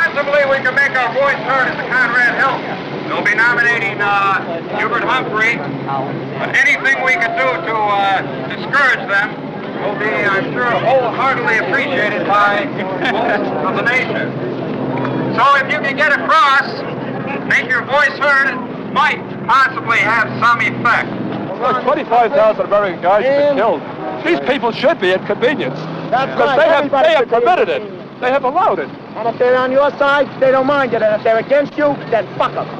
Possibly we can make our voice heard at the Conrad Hill. They'll be nominating Hubert Humphrey. But anything we can do to discourage them will be, I'm sure, wholeheartedly appreciated by most of the nation. So if you can get across, make your voice heard, it might possibly have some effect. Well, 25,000 American guys have been killed. These people should be inconvenienced. That's because right. they have permitted it. They have allowed it. And if they're on your side, they don't mind it. And if they're against you, then fuck them. The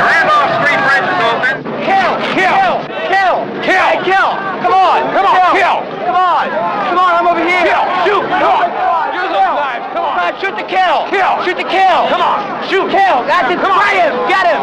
Randolph Street Bridge is open. Kill! Kill! Kill! Kill! Hey, kill! Come on! Come on! Kill! Come on! Come on, I'm over here! Kill! Shoot! Come on! Use those knives! Come on! Shoot the kill! Kill! Shoot the kill! Come on! Shoot! Kill! That's it! Come on! Spray him! Get him!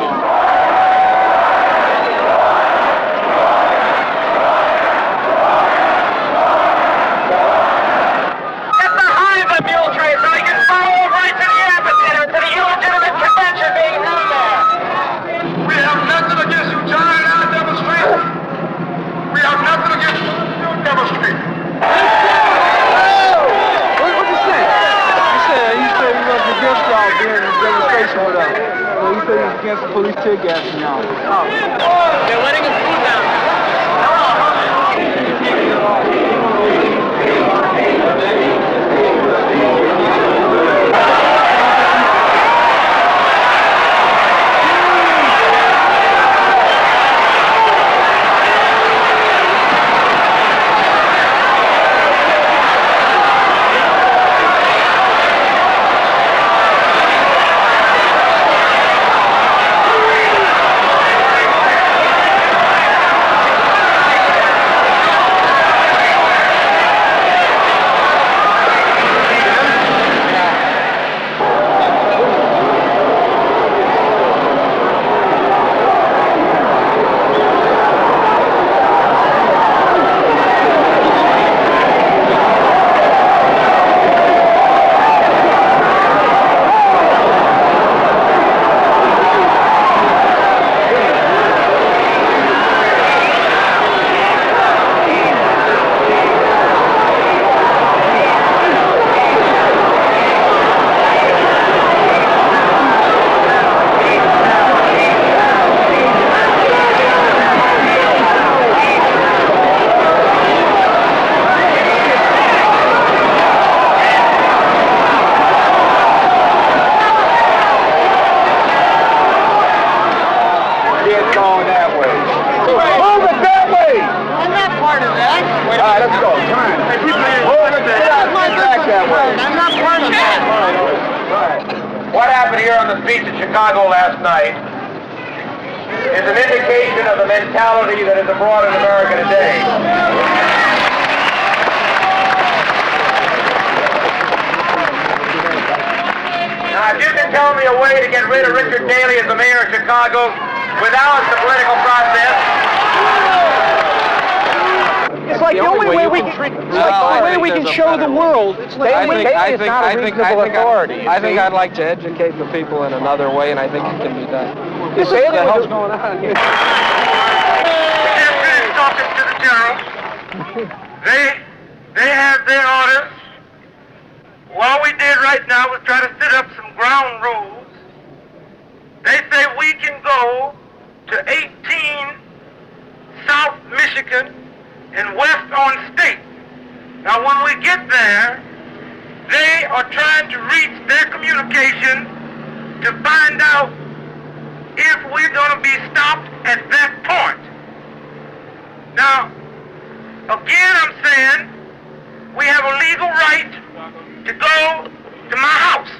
Against the police tear gas now. They're letting us move now. What happened here on the streets of Chicago last night is an indication of the mentality that is abroad in America today. Now, if you can tell me a way to get rid of Richard Daley as the mayor of Chicago without the political process, it's like the only way we can show the world. I think I'd like to educate the people in another way, and I think it can be done. What the hell's going on here? Is talking to the general. They have their orders. What we did right now was try to set up some ground rules. They say we can go to 18 South Michigan and West on State. Now when we get there, they are trying to reach their communication to find out if we're going to be stopped at that point. Now, again I'm saying, we have a legal right to go to my house.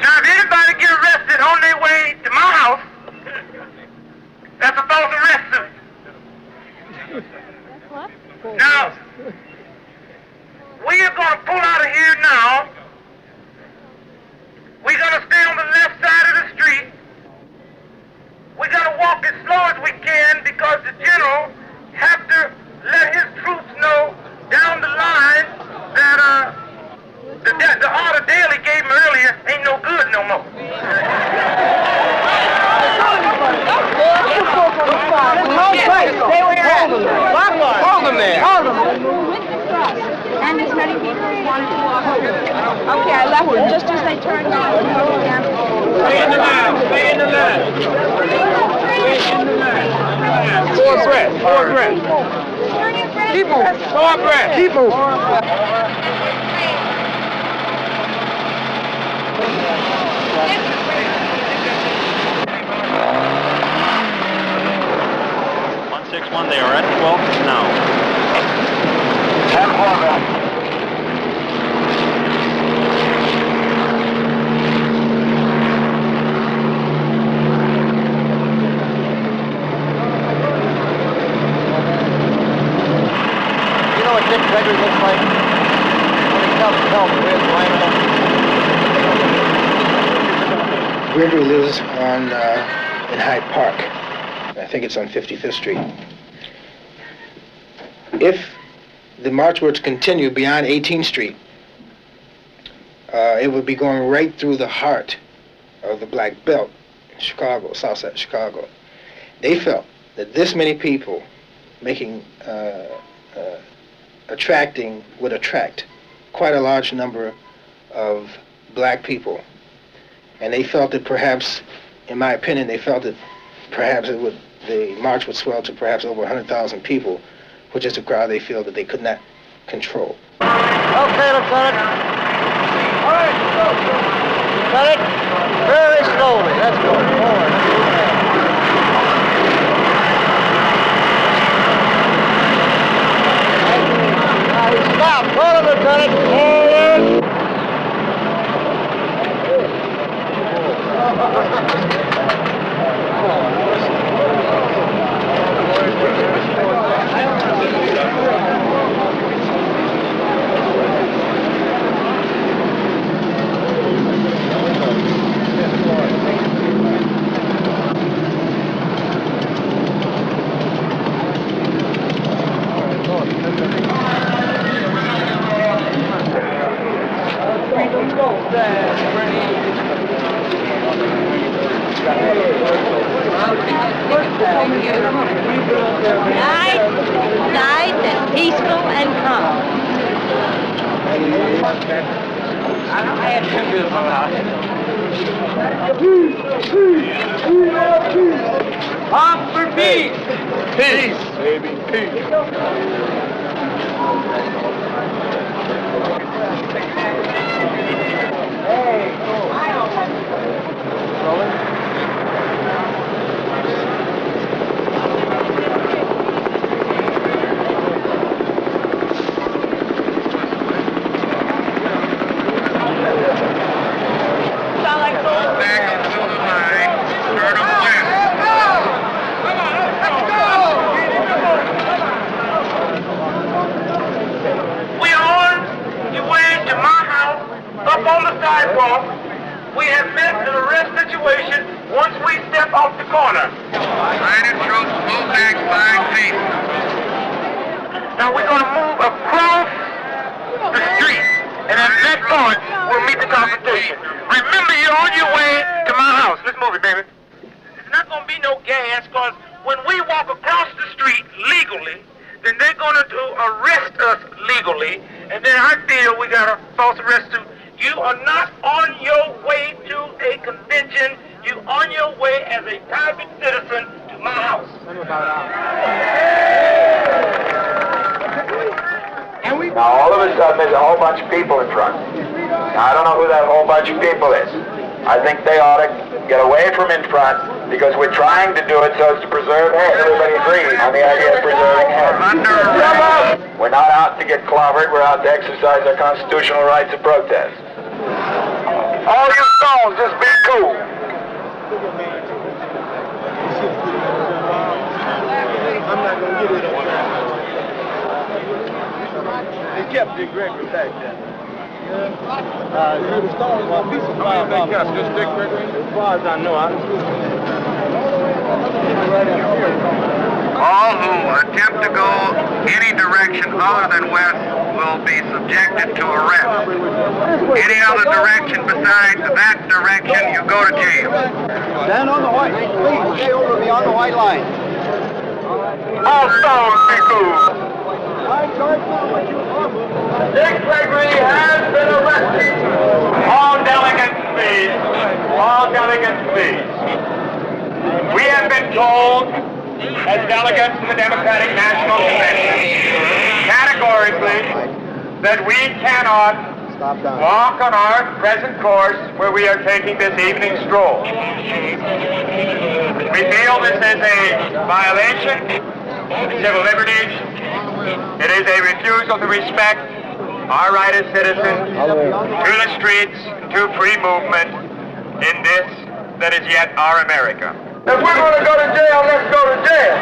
Now if anybody get arrested on their way to my house, that's a false arrest suit. Now, we are going to pull out of here now. We're going to stay on the left side of the street. We're going to walk as slow as we can because the general has to let his troops know down the line that the order Daley gave him earlier ain't no good no more. Stay where you're at. Hold them there. Hold them. And as many people as wanted to walk through. Okay, I left them just as they turned on. Stay in the line. Stay in the line. Stay in the line. More breath. More breath. Keep moving. More breath. Keep moving. They are at 12 now. And Horvath. You know what Dick Gregory looks like? When he comes home, where's Lionel? Gregory lives on in Hyde Park. I think it's on 55th Street. If the march were to continue beyond 18th Street, it would be going right through the heart of the Black Belt in Chicago, south side of Chicago. They felt that this many people would attract quite a large number of black people. And they felt that perhaps, in my opinion, they felt that perhaps the march would swell to perhaps over 100,000 people, which is a crowd they feel that they could not control. Okay, Lieutenant. All right. Lieutenant, very slowly. Let's go forward. Stop. Forward, Lieutenant. Forward. Nice and peaceful and calm. Pop for peace. Peace, baby. Peace. We have met an arrest situation once we step off the corner. United troops move back 5 feet. Now we're going to move across the street, and at that point, we'll meet the confrontation. Remember, you're on your way to my house. Let's move it, baby. There's not going to be no gas, because when we walk across the street legally, then they're going to arrest us legally, and then I feel we got a false arrest too. You are not on your way to a convention. You're on your way as a private citizen to my house. Now all of a sudden there's a whole bunch of people in front. Now I don't know who that whole bunch of people is. I think they ought to get away from in front because we're trying to do it so as to preserve head. Everybody agrees on the idea of preserving head. We're not out to get clobbered. We're out to exercise our constitutional rights of protest. All you stones, just be cool. I'm not going to get it on that. They kept Dick Gregory back then. The stones won't be surprised. How many they kept? Just Dick Gregory? As far as I know, All who attempt to go any direction other than west will be subjected to arrest. Any other direction besides that direction, you go to jail. Stand on the white. Please stay over beyond the white line. All stones, be cool. Dick Gregory has been arrested. All delegates, please. All delegates, please. We have been told, as delegates to the Democratic National Convention, categorically, that we cannot walk on our present course where we are taking this evening stroll. We feel this is a violation of civil liberties. It is a refusal to respect our right as citizens to the streets, to free movement in this that is yet our America. If we're going to go to jail, let's go to jail.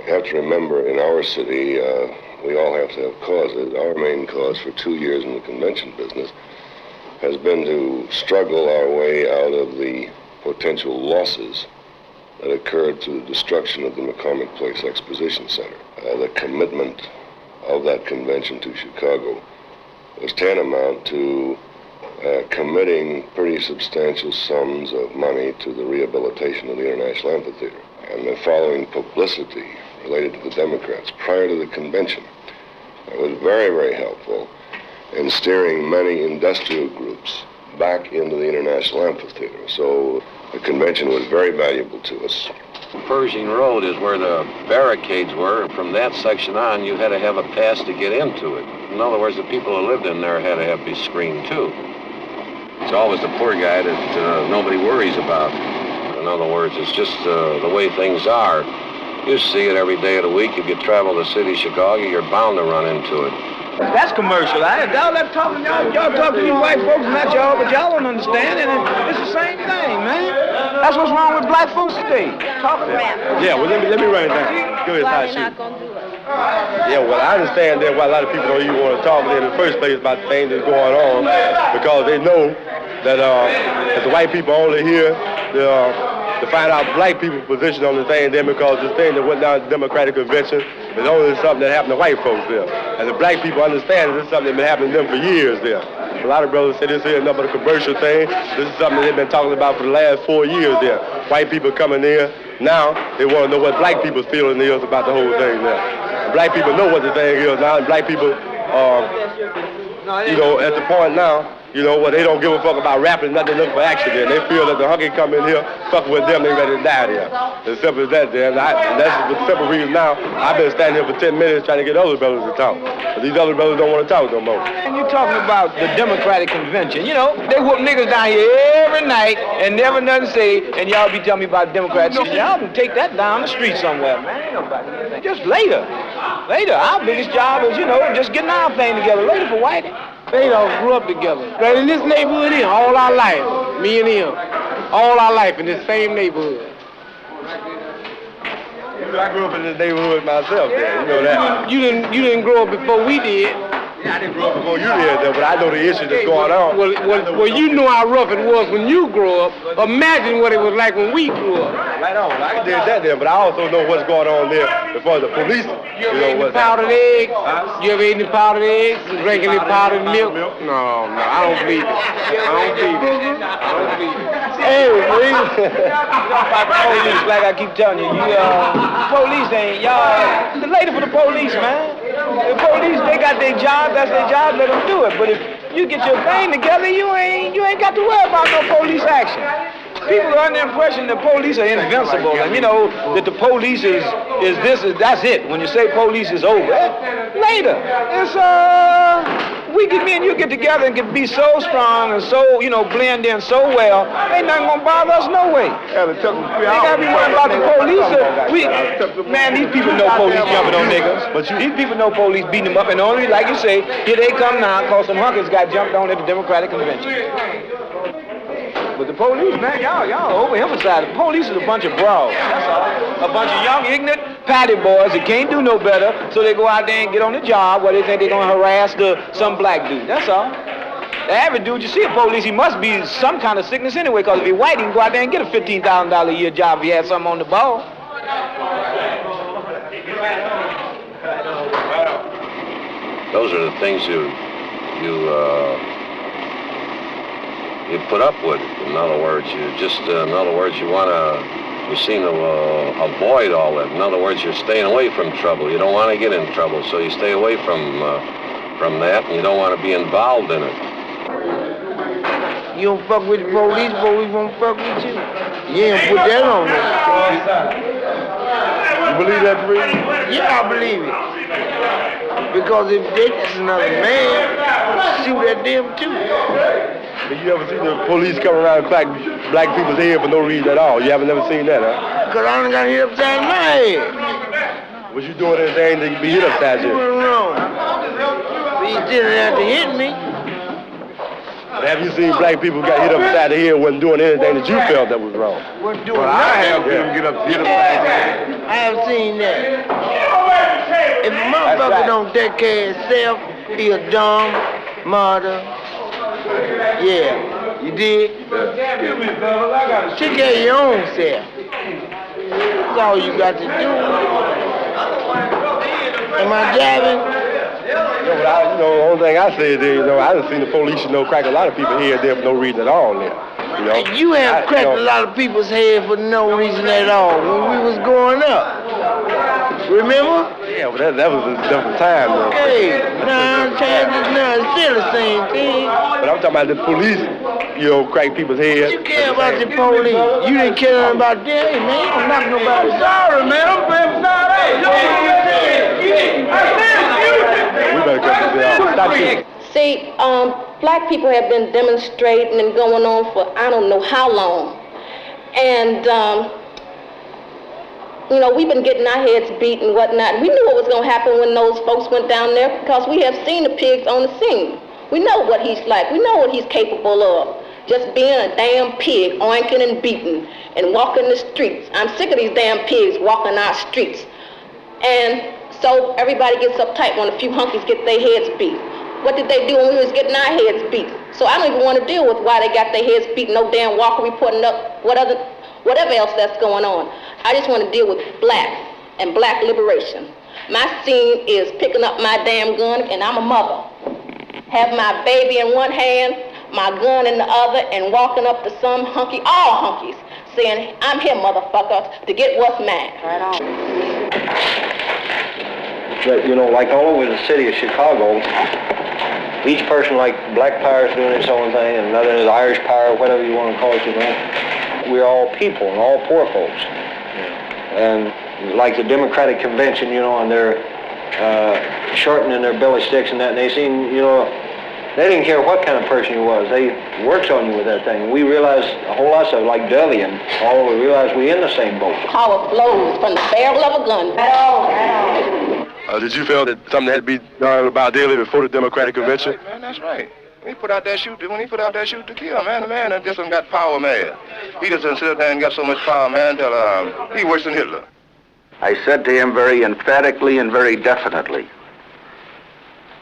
You have to remember, in our city, we all have to have causes. Our main cause for 2 years in the convention business has been to struggle our way out of the potential losses that occurred through the destruction of the McCormick Place Exposition Center. The commitment of that convention to Chicago was tantamount to committing pretty substantial sums of money to the rehabilitation of the International Amphitheater. And the following publicity related to the Democrats prior to the convention was very, very helpful in steering many industrial groups back into the International Amphitheater. So the convention was very valuable to us. Pershing Road is where the barricades were, and from that section on, you had to have a pass to get into it. In other words, the people who lived in there had to be screened too. It's always the poor guy that nobody worries about. In other words, it's just the way things are. You see it every day of the week. If you travel the city of Chicago, you're bound to run into it. That's commercial. Y'all that talking, y'all talk to these white folks, not y'all, but y'all don't understand, and it's the same thing, man. That's what's wrong with black folks today. Talking about. Yeah, well, let me run it down. Go ahead, Why they not gonna do it? Yeah, well, I understand that why a lot of people don't even want to talk in the first place about the things that's going on, because they know that the white people only here to find out black people's position on the thing then, because this thing that went down to the Democratic Convention is only something that happened to white folks there. And the black people understand that this is something that's been happening to them for years there. A lot of brothers say this here is nothing but a commercial thing. This is something they've been talking about for the last 4 years there. White people coming in, now they want to know what black people's feeling is about the whole thing there. Black people know what the thing is now, and black people, at the point now, where they don't give a fuck about rapping, nothing, look for action there. They feel that the hunky come in here, fuck with them, they ready to die there. As simple as that there. And that's the simple reason now I've been standing here for 10 minutes trying to get other brothers to talk. But these other brothers don't want to talk no more. And you talking about the Democratic Convention. They whoop niggas down here every night and never nothing say, and y'all be telling me about Democrats. Y'all can take that down the street somewhere, man. Just later. Our biggest job is, just getting our thing together. Later for white. They all grew up together. Right in this neighborhood here, all our life, me and him, all our life in this same neighborhood. I grew up in this neighborhood myself there, you know that. You didn't grow up before we did. Yeah, I didn't grow up before you did, though, but I know the issue that's going on. Well, you know how rough it was when you grew up. Imagine what it was like when we grew up. Right on. I did that there, but I also know what's going on there as far as the police. You ever ate any powdered eggs? You ever ate any powdered eggs? Drink any powdered milk? No, I don't believe it. Hey, police. Police, like I keep telling you, police ain't, y'all, the lady for the police, man. The police, they got their job, that's their job, let them do it. But if you get your thing together, you ain't got to worry about no police action. People are under the impression the police are invincible, and that the police that's it. When you say police is over, later, it's me and you get together and can be so strong and so, blend in so well, ain't nothing gonna bother us no way. Yeah, it took 3 hours. They gotta be worried about the police. Man, these people know police jumping on niggas. But these people know police beating them up, and only, like you say, here they come now, cause some hunkers got jumped on at the Democratic Convention. But the police, man, y'all overemphasize. The police is a bunch of bros. That's all. A bunch of young, ignorant, patty boys that can't do no better, so they go out there and get on the job where they think they're gonna harass some black dude. That's all. The average dude, you see a police, he must be some kind of sickness anyway, because if he's white, he can go out there and get a $15,000 a year job if he had something on the ball. Those are the things you put up with. In other words, you seem to avoid all that. In other words, you're staying away from trouble. You don't want to get in trouble, so you stay away from that, and you don't want to be involved in it. You don't fuck with the police won't fuck with you. You ain't put that on them. You believe that, Bree? Yeah, I believe it. Because if they just another man, shoot at them too. But you ever seen the police come around and crack black people's head for no reason at all? You haven't never seen that, huh? Because I done got hit upside my head. Was you doing anything to be hit upside your head? No. But he didn't have to hit me. Have you seen black people got hit upside the head wasn't doing anything that you felt that was wrong? Wasn't doing I have seen them hit upside the head. I have seen that. If a motherfucker don't take care of himself, he a dumb martyr. Yeah, you did? Take care of your own self. That's all you got to do. Am I driving? The only thing I say is, I done seen the police, crack a lot of people's head there for no reason at all there. You have cracked a lot of people's head for no reason at all when we was growing up. Remember? Yeah, but that was a different time, though. Hey, it's still the same thing. But I'm talking about the police, crack people's heads. You care about the police. You didn't care nothing about them. Hey, man, I'm not nobody. Sorry, man. I'm sorry. We better cut this out. Stop shooting. See, black people have been demonstrating and going on for I don't know how long. And, we've been getting our heads beat and whatnot. We knew what was going to happen when those folks went down there because we have seen the pigs on the scene. We know what he's like. We know what he's capable of. Just being a damn pig, oinking and beating and walking the streets. I'm sick of these damn pigs walking our streets. And so everybody gets uptight when a few hunkies get their heads beat. What did they do when we was getting our heads beat? So I don't even want to deal with why they got their heads beat, no damn Walker reporting up, whatever else that's going on. I just want to deal with black and black liberation. My scene is picking up my damn gun, and I'm a mother. Have my baby in one hand, my gun in the other, and walking up to some hunky, all hunkies, saying, I'm here, motherfucker, to get what's mine. Right on. But, like all over the city of Chicago, each person, like Black Power is doing its own thing, and another is Irish Power, whatever you want to call it, We're all people and all poor folks. And like the Democratic Convention, and they're shortening their belly sticks and that, and they seem, they didn't care what kind of person you was. They works on you with that thing. We realize a whole lot of like Dovey and all, we realize we in the same boat. Power flows from the barrel of a gun. Right on. Did you feel that something had to be done about Daley before the Democratic Convention? Man, that's right. When he put out that shoot to kill, man, the man just got power mad. He just sit there and got so much power, man, till he worse than Hitler. I said to him very emphatically and very definitely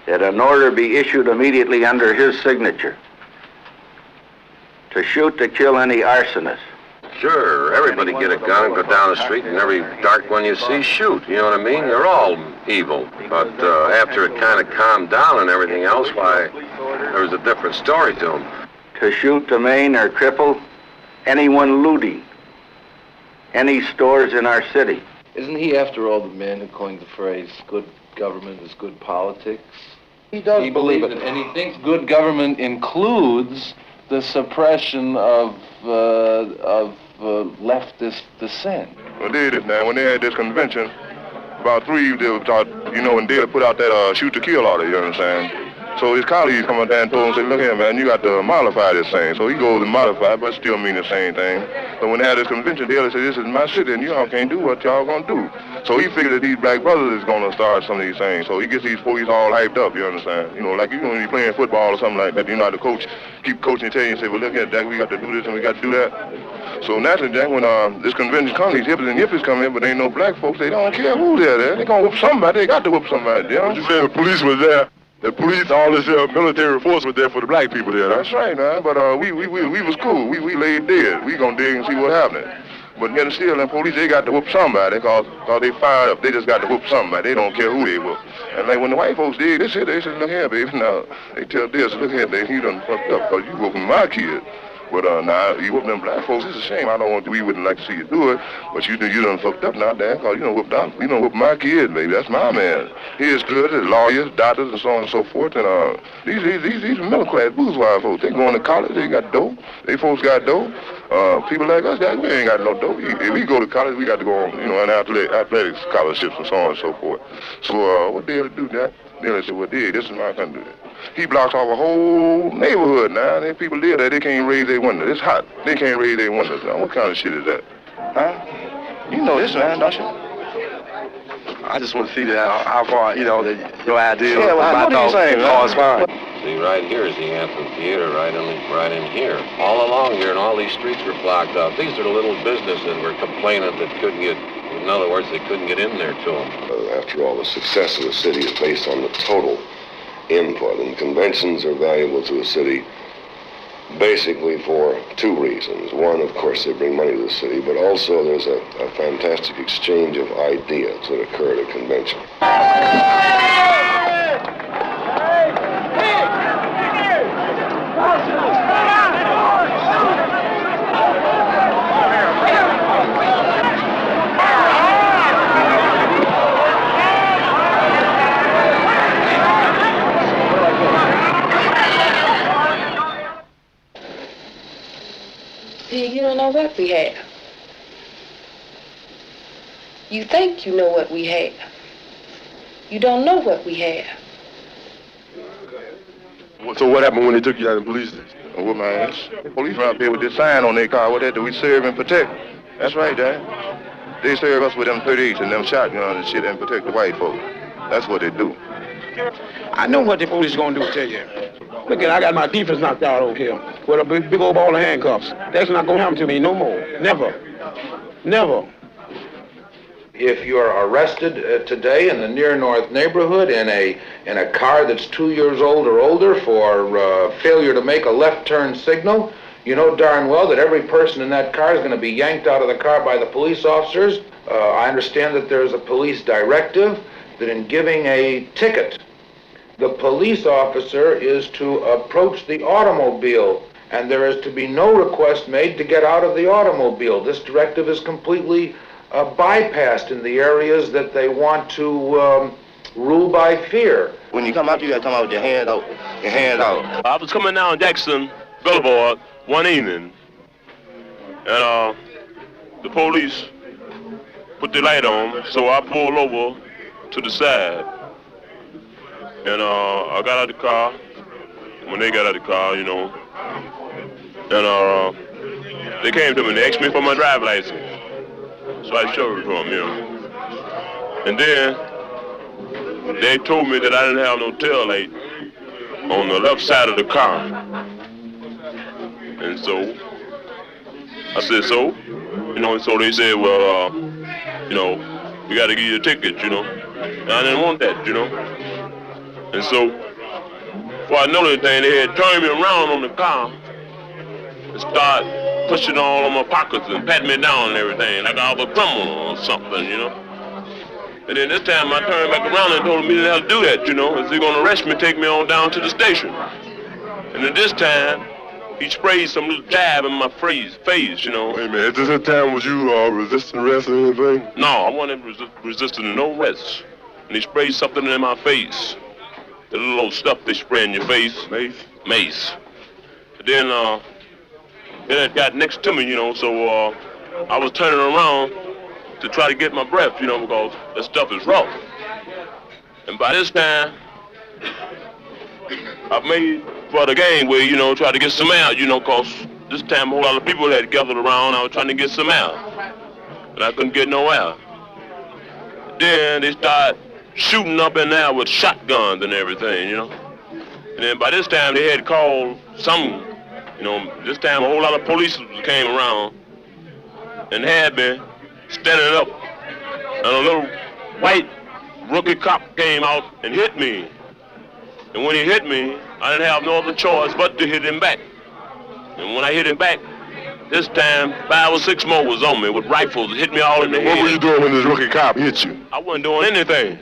that an order be issued immediately under his signature to shoot to kill any arsonist. Sure, everybody get a gun and go down the street, and every dark one you see, shoot. You know what I mean? They're all evil. But after it kind of calmed down and everything else, why, there was a different story to them. To shoot, to maim, or cripple anyone looting any stores in our city. Isn't he, after all, the man who coined the phrase, good government is good politics? He does believe it. And he thinks good government includes the suppression of leftist dissent. Well, they did it now. When they had this convention, about three, they thought, when Daley put out that shoot to kill order, you understand? So his colleagues come up there and told him, say, look here, man, you got to modify this thing. So he goes and modify it, but still mean the same thing. So when they had this convention, Daley said, this is my city, and y'all can't do what y'all gonna do. So he figured that these black brothers is gonna start some of these things. So he gets these police all hyped up, you understand? Like when you're playing football or something like that, how the coach keep coaching and tell you and say, well, look here, Jack, we got to do this and we got to do that. So naturally, Jack, when this convention comes, these hippies and yippies come in, but ain't no black folks, they don't care who they're there. They gonna whoop somebody, they got to whoop somebody. You know? You said the police was there. The police, all this military force was there for the black people there. That's right, man. But we was cool. We laid dead. We gonna dig and see what happening. But then still, the police, they got to whoop somebody cause they fired up. They just got to whoop somebody. They don't care who they whoop. And like when the white folks did, they said, look here, baby. Now, they tell this, look here, baby, he done fucked up because you whooping my kid. But now, you whooping them black folks, it's a shame. We wouldn't like to see you do it. But you done fucked up now, Dan, because you done whooped my kid, baby. That's my man. He is good at lawyers, doctors, and so on and so forth. And these middle-class bourgeois folks, they going to college, they got dope. They folks got dope. People like us, we ain't got no dope. If we go to college, we got to go on, on athletics scholarships and so on and so forth. So what they do that? They said, well, this is my country. He blocks off a whole neighborhood now. Then people live there, they can't raise their windows. It's hot. They can't raise their windows now. What kind of shit is that? Huh? You know this, man, don't you? I just want to see how far, your idea yeah, well, my thoughts correspond. See, right here is the amphitheater, right in here. All along here, and all these streets were blocked off. These are the little businesses that were complaining that couldn't get, in other words, they couldn't get in there to them. After all, the success of a city is based on the total input, and conventions are valuable to a city basically for two reasons. One, of course, they bring money to the city, but also there's a fantastic exchange of ideas that occur at a convention. You don't know what we have. You think you know what we have. You don't know what we have. So what happened when they took you out of the police station? I whooped my ass. The police out there with this sign on their car. What that do? We serve and protect. That's right, Dad. They serve us with them 38s and them shotguns and shit and protect the white folks. That's what they do. I know what the police is going to do, tell you. Look at, I got my defense knocked out over here with a big old ball of handcuffs. That's not going to happen to me no more. Never. Never. If you are arrested today in the near north neighborhood in a car that's 2 years old or older for failure to make a left turn signal, you know darn well that every person in that car is going to be yanked out of the car by the police officers. I understand that there's a police directive that in giving a ticket, the police officer is to approach the automobile, and there is to be no request made to get out of the automobile. This directive is completely bypassed in the areas that they want to rule by fear. When you come out, you got to come out with your hand out. Your hand out. I was coming down Jackson Boulevard one evening, and the police put the light on, so I pulled over to the side. And I got out of the car, when they got out of the car, and they came to me and they asked me for my driver's license. So I showed it to them, And then they told me that I didn't have no tail light on the left side of the car. And so I said, so? So they said, well, we got to give you a ticket, And I didn't want that, And so, before I know anything, they had turned me around on the car and started pushing all on my pockets and patting me down and everything, like I was a criminal or something, And then this time I turned back around and told them he didn't have to do that, If they're going to arrest me, take me on down to the station. And at this time, he sprayed some little jab in my face, Wait a minute, at this time was you resisting arrest or anything? No, I wasn't resisting no arrst. And he sprayed something in my face. The little old stuff they spray in your face. Mace? Mace. And then it got next to me, so I was turning around to try to get my breath, because that stuff is rough. And by this time, I've made for the gangway, try to get some air, because this time a whole lot of people had gathered around. I was trying to get some air. And I couldn't get no air. Then they started shooting up in there with shotguns and everything, And then by this time they had called some, this time a whole lot of police came around and had me standing up. And a little white rookie cop came out and hit me. And when he hit me, I didn't have no other choice but to hit him back. And when I hit him back, this time 5 or 6 more was on me with rifles, hit me all in the head. What were you doing when this rookie cop hit you? I wasn't doing anything.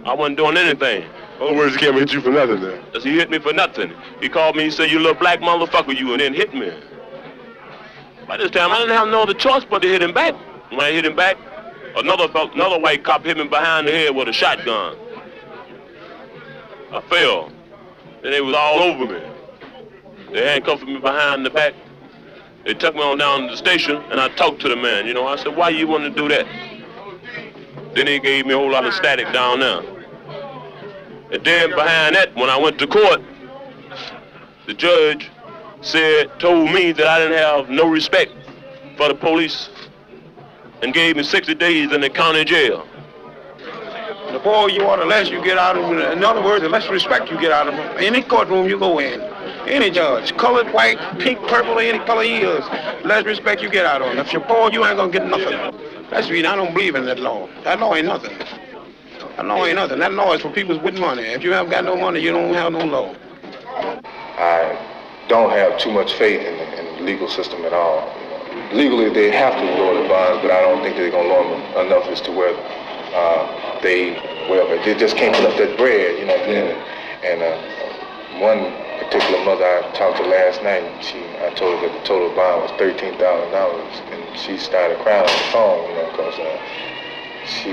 I wasn't doing anything. In other words, he came and hit you for nothing then? Because he hit me for nothing. He called me and said, "You little black motherfucker, you," and then hit me. By this time, I didn't have no other choice but to hit him back. When I hit him back, another white cop hit me behind the head with a shotgun. I fell. Then they was all over me. They handcuffed me behind the back. They took me on down to the station, and I talked to the man. You know, I said, "Why you want to do that?" Then he gave me a whole lot of static down there. And then behind that, when I went to court, the judge told me that I didn't have no respect for the police and gave me 60 days in the county jail. The more you are, the less you get out of them. In other words, the less respect you get out of them. Any courtroom you go in, any judge, colored, white, pink, purple, any color he is, less respect you get out of them. If you're poor, you ain't gonna get nothing. That's the reason I don't believe in that law. That law ain't nothing. That law ain't nothing. That law is for people with money. If you haven't got no money, you don't have no law. I don't have too much faith in the legal system at all. Legally, they have to lower the bonds, but I don't think they're gonna lower them enough as to where they just can't put up that bread, you know. And one particular mother I talked to last night, I told her that the total bond was $13,000, and she started crying on the phone, you know, because she,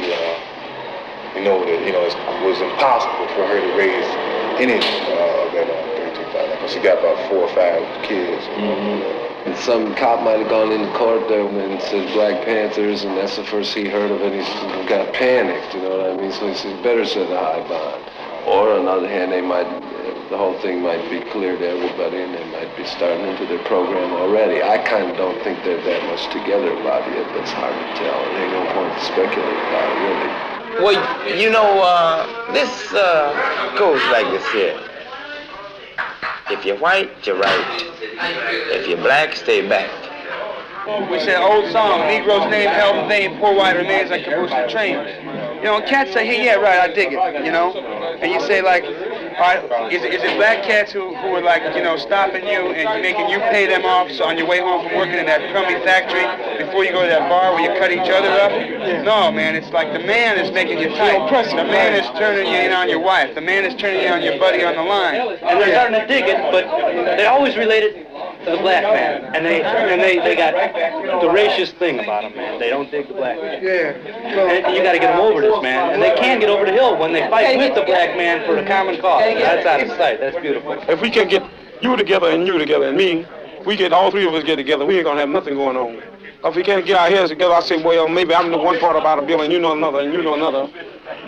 you know, that it was impossible for her to raise any of that $13,000, because she got about 4 or 5 kids. And some cop might have gone into court there and said Black Panthers, and that's the first he heard of it. He got panicked, you know what I mean? So he said, better set a high bond. Or on the other hand, the whole thing might be clear to everybody, and they might be starting into their program already. I kind of don't think they're that much together about it. That's hard to tell. There ain't no point to speculate about it, really. Well, you know, this goes like this here. If you're white, you're right. If you're black, stay back. We say old song, Negroes name held in vain, poor white remains like caboose and trains. You know, cats say, "Hey, yeah, right, I dig it," you know? And you say, like, all right, is it black cats who are like, you know, stopping you and making you pay them off so on your way home from working in that crummy factory before you go to that bar where you cut each other up? No, man, it's like the man is making you tight. The man is turning you in on your wife. The man is turning you on your buddy on the line. And they're starting to dig it, but they always relate it to the black man. And they got the racist thing about them, man. They don't dig the black man. Yeah. And you got to get them over this, man. And they can get over the hill when they fight with the black man for the common cause. That's out of sight. That's beautiful. If we can get you together and me, we get all 3 of us get together, we ain't gonna have nothing going on. If we can't get our heads together, I say, well, maybe I'm the one part about a bill and you know another and you know another.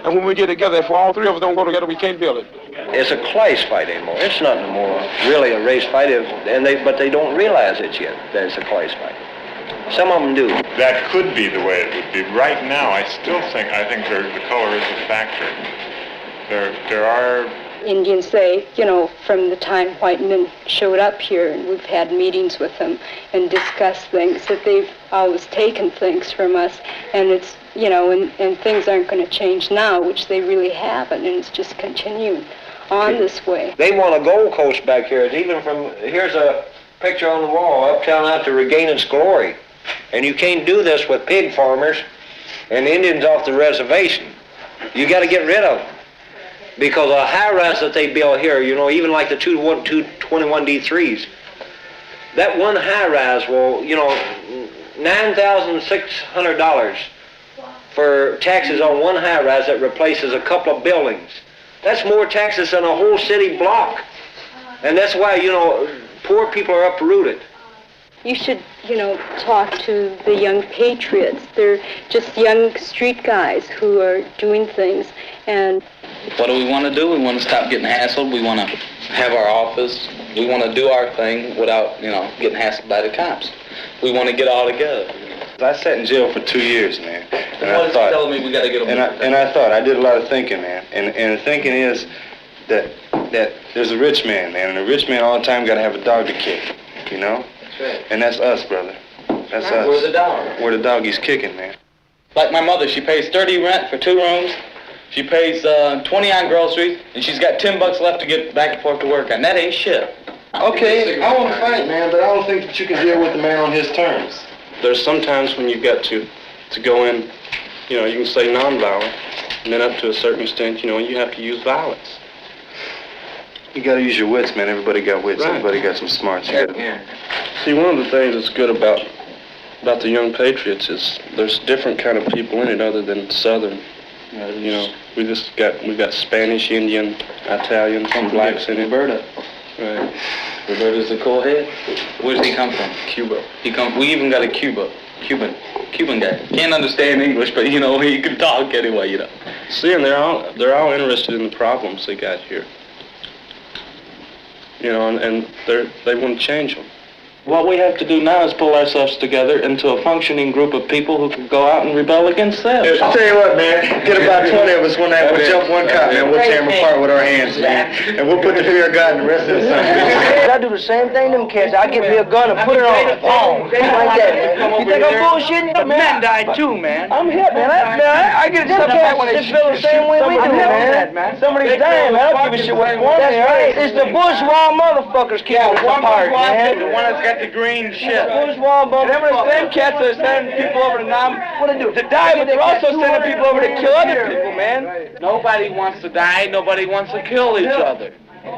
And when we get together, if all 3 of us don't go together, we can't build it. It's a class fight anymore. It's not anymore really a race fight, but they don't realize it yet that it's a class fight. Some of them do. That could be the way it would be. Right now, I think the color is a factor. There are Indians say, you know, from the time white men showed up here, and we've had meetings with them and discussed things, that they've always taken things from us, and it's, you know, and things aren't going to change now, which they really haven't, and it's just continuing on this way. They want a Gold Coast back here. It's even here's a picture on the wall, Uptown out to regain its glory. And you can't do this with pig farmers and Indians off the reservation. You got to get rid of them. Because a high-rise that they build here, you know, even like the 221D3s, that one high-rise will, you know, $9,600 for taxes on one high-rise that replaces a couple of buildings. That's more taxes than a whole city block. And that's why, you know, poor people are uprooted. You should, you know, talk to the young patriots. They're just young street guys who are doing things. And what do we want to do? We want to stop getting hassled. We want to have our office. We want to do our thing without, you know, getting hassled by the cops. We want to get all together. I sat in jail for 2 years, man. And what is he telling me we got to get them? I did a lot of thinking, man. And the thinking is that there's a rich man, man, and a rich man all the time got to have a dog to kick, you know? That's right. And that's us, brother. That's us. We're the dog. We're the doggies kicking, man. Like my mother, she pays $30 rent for 2 rooms. She pays 20 on groceries, and she's got $10 left to get back and forth to work, and that ain't shit. Okay, I want to fight, man, but I don't think that you can deal with the man on his terms. There's some times when you've got to go in, you know, you can say nonviolent, and then up to a certain extent, you know, you have to use violence. You got to use your wits, man. Everybody got wits. Right. Everybody got some smarts. See, one of the things that's good about the Young Patriots is there's different kind of people in it other than Southern. You know, we got Spanish, Indian, Italian, some blacks in it. Roberta. Right. Roberta's the cool head. Where does he come from? Cuba. We even got a Cuban guy. Can't understand English, but you know he can talk anyway. You know. See, and they're all interested in the problems they got here. You know, and they want to change them. What we have to do now is pull ourselves together into a functioning group of people who can go out and rebel against them. I'll tell you what, man. Get about 20 of us one night. We'll jump one cop, man. We'll tear them apart with our hands, man. And we'll put the fear of God in the rest of the sun. I do the same thing them kids. I get me a gun and put it on the phone. Like that, man. You think I'm bullshitting? The men died too, man. I'm hip, man. I get upset when they feel the same way we do, man. Somebody's dying, man. I don't give a shit what's going on. That's right. It's the bourgeois motherfuckers keeping us apart, man. The one that's got the green shit. Bourgeois Remember the same cats that are sending people over to Nam to die, but they're also sending people over to kill other people, man. Nobody wants to die. Nobody wants to kill each other.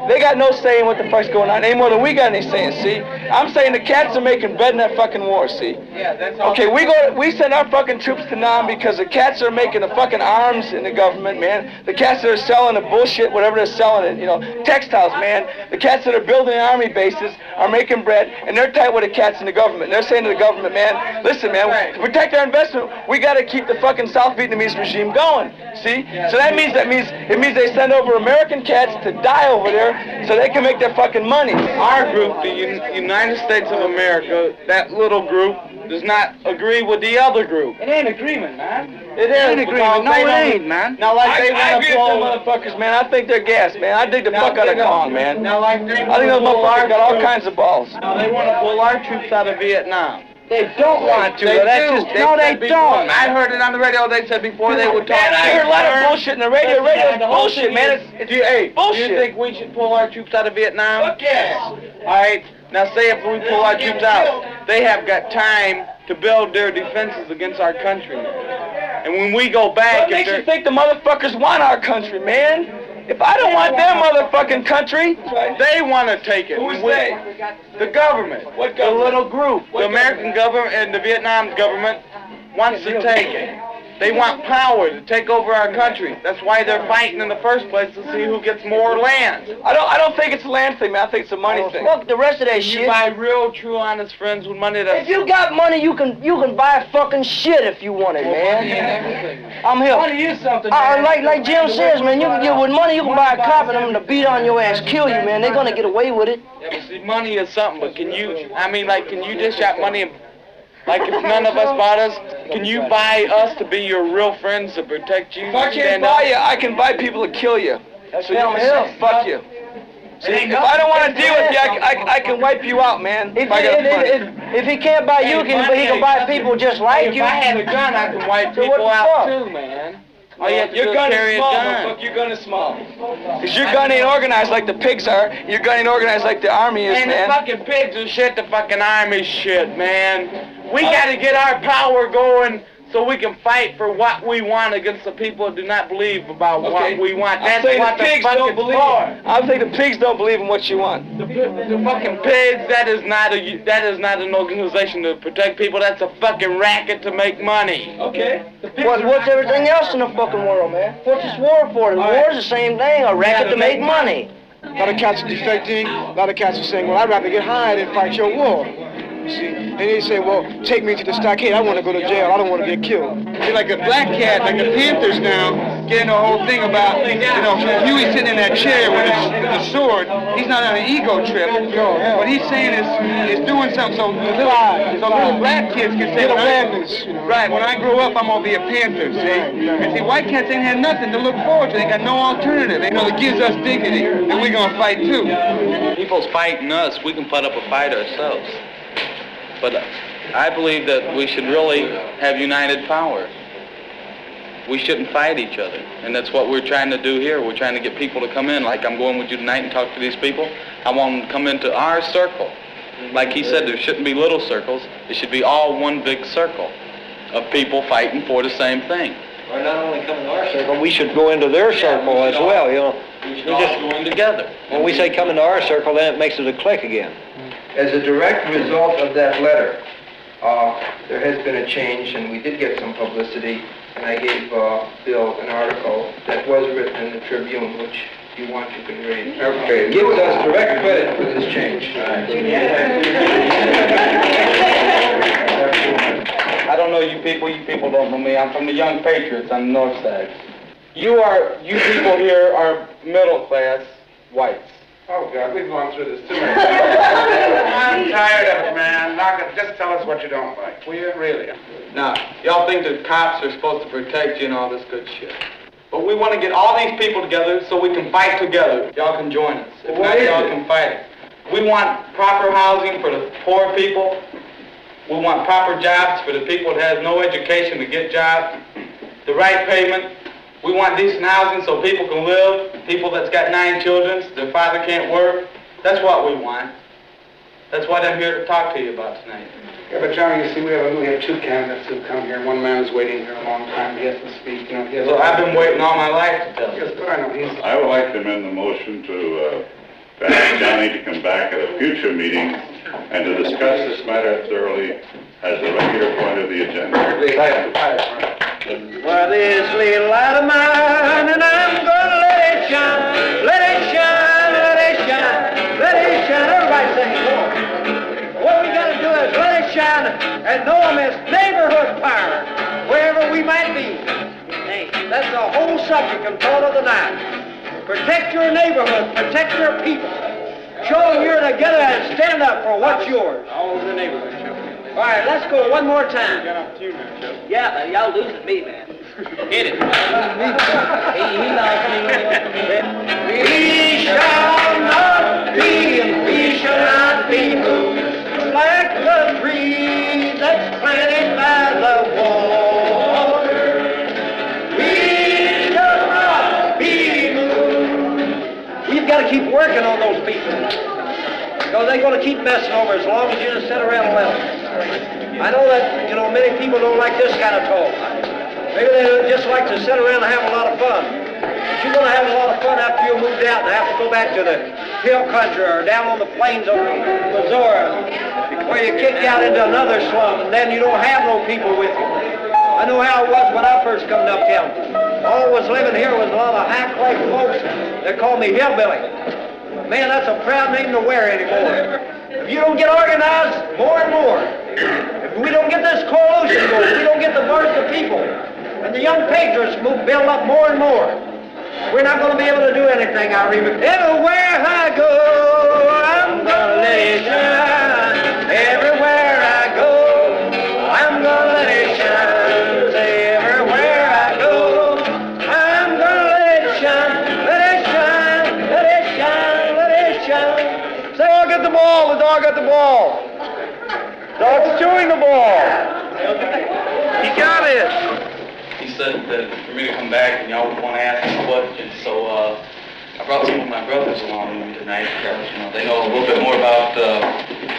They got no say in what the fuck's going on any more than we got any say in, see? I'm saying the cats are making bed in that fucking war, see? Yeah, that's all. Okay, we send our fucking troops to Nam because the cats are making the fucking arms in the government, man. The cats that are selling the bullshit, whatever they're selling it, you know, textiles, man. The cats that are building army bases are making bread, and they're tight with the cats in the government. And they're saying to the government, man, listen, man, to protect our investment, we got to keep the fucking South Vietnamese regime going, see? So it means they send over American cats to die over there so they can make their fucking money. Our group, the United States of America, that little group, does not agree with the other group. It ain't agreement, man. It ain't agreement. No, it ain't, man. Now, like they want to pull motherfuckers, man. I think they're gas, man. I dig the fuck out of Kong, man. Now, like they I think those motherfuckers got all kinds of balls. Now, they want to pull our troops out of Vietnam. They don't want to. They do. They don't. I heard it on the radio. They said before they would talk. Man, I heard a lot of bullshit in the radio. Radio's bullshit, man. It's bullshit. Do you think we should pull our troops out of Vietnam? Fuck yes. All right. Now, say if we pull our troops out, they have got time to build their defenses against our country. And when we go back, what makes you think the motherfuckers want our country, man? If I don't want their motherfucking country, they want to take it. Who's they? The government. What government? The little group. The American government and the Vietnam government wants to take it. They want power to take over our country. That's why they're fighting in the first place, to see who gets more land. I don't think it's a land thing, man. I think it's a money thing. Fuck the rest of that shit. You buy real, true, honest friends with money. If you got money, you can buy fucking shit if you want it, man. I'm here. Money is something, man. Like Jim says, man, with money you can buy a cop and them to beat on your ass, kill you, man. They're gonna get away with it. Yeah, but see, money is something, but can you dish out money and, like, if none of us bought us, can you buy us to be your real friends to protect you? If I can't buy you, I can buy people to kill you. So you can fuck you. See, if I don't want to deal with you, I can wipe you out, man. If he can't buy you, he can buy people just like you. If I had a gun, I can wipe people out too, man. All you have to do is carry a gun. Your gun is small. Because your gun ain't organized like the pigs are. Your gun ain't organized like the army is, man. And the fucking pigs are shit, the fucking army shit, man. We gotta get our power going so we can fight for what we want against the people who do not believe about what we want. That's what the pigs don't believe. I think the pigs don't believe in what you want. The fucking pigs, that is not an organization to protect people. That's a fucking racket to make money. Okay. What's everything else in the fucking world, man? What's this war for? The war's the same thing, a racket to make money. A lot of cats are defecting. A lot of cats are saying, well, I'd rather get high than fight your war. See, and they say, well, take me to the stockade. I want to go to jail. I don't want to get killed. See, like a black cat, like the Panthers now, getting the whole thing about, Huey sitting in that chair with the sword. He's not on an ego trip. What he's saying is doing something so little black kids can say, right, when I grow up, I'm going to be a Panther, see? And see, white cats ain't had nothing to look forward to. They got no alternative. They know it gives us dignity, and we're going to fight too. People's fighting us. We can put up a fight ourselves. But I believe that we should really have united power. We shouldn't fight each other, and that's what we're trying to do here. We're trying to get people to come in, like I'm going with you tonight and talk to these people. I want them to come into our circle. Like he said, there shouldn't be little circles. It should be all one big circle of people fighting for the same thing. Or not only come into our circle, we should go into their circle as well, you know. We should all join together. When we say come into our circle, then it makes it a clique again. As a direct result of that letter, there has been a change, and we did get some publicity, and I gave Bill an article that was written in the Tribune, which if you want you can read. Okay, it gives us direct credit for this change. I don't know you people don't know me. I'm from the Young Patriots on the north side. You people here are middle class whites. Oh, God, we've gone through this too many times. I'm tired of it, man. Knock it. Just tell us what you don't like. Will you? Really? Now, y'all think that cops are supposed to protect you and all this good shit. But we want to get all these people together so we can fight together. Y'all can join us. If not, y'all can fight it. We want proper housing for the poor people. We want proper jobs for the people that have no education to get jobs. The right payment. We want decent housing so people can live. People that's got 9 children, their father can't work. That's what we want. That's what I'm here to talk to you about tonight. Yeah, but Johnny, you see, we have 2 candidates who come here. One man is waiting here a long time. He has to speak. You know, so I've been waiting all my life to tell you. Yes, but I know I would like to amend the motion to ask Johnny to come back at a future meeting and to discuss this matter thoroughly as a regular point of the agenda. Well, this little light of mine, and I'm gonna let it shine, let it shine, let it shine, let it shine. Everybody sing it, come on. What we gotta do is let it shine and know them as neighborhood power, wherever we might be. Hey, that's the whole subject and thought of the night. Protect your neighborhood, protect your people. Show them you're together and stand up for what's yours. All over the neighborhood, Joe. All right, let's go one more time. Yeah, but y'all losing me, man. Hit it. He loves me. We shall not be, and we shall not be moved like the tree that's planted by the water. We shall not be moved. We've got to keep working on those people. Because they're going to keep messing over as long as you just sit around and let them. I know that, many people don't like this kind of talk. Maybe they just like to sit around and have a lot of fun. But you're going to have a lot of fun after you're moved out and have to go back to the hill country or down on the plains of Missouri, where you're kicked out into another slum, and then you don't have no people with you. I know how it was when I first come to uptown. All was living here was a lot of high-class folks. They called me hillbilly. Man, that's a proud name to wear anymore. If you don't get organized more and more, if we don't get this coalition going, if we don't get the voice of people, and the young patriots build up more and more, we're not going to be able to do anything, I remember. Everywhere I go, I'm going to let it shine. Everywhere I go, I'm going to let it shine. Say, everywhere I go, I'm going to let it shine. Let it shine, let it shine, let it shine. Say, dog at the ball, the dog at the ball. Dog's chewing the ball. He got it. He said that for me to come back and y'all would want to ask him questions, so I brought some of my brothers along with me tonight because they know a little bit more about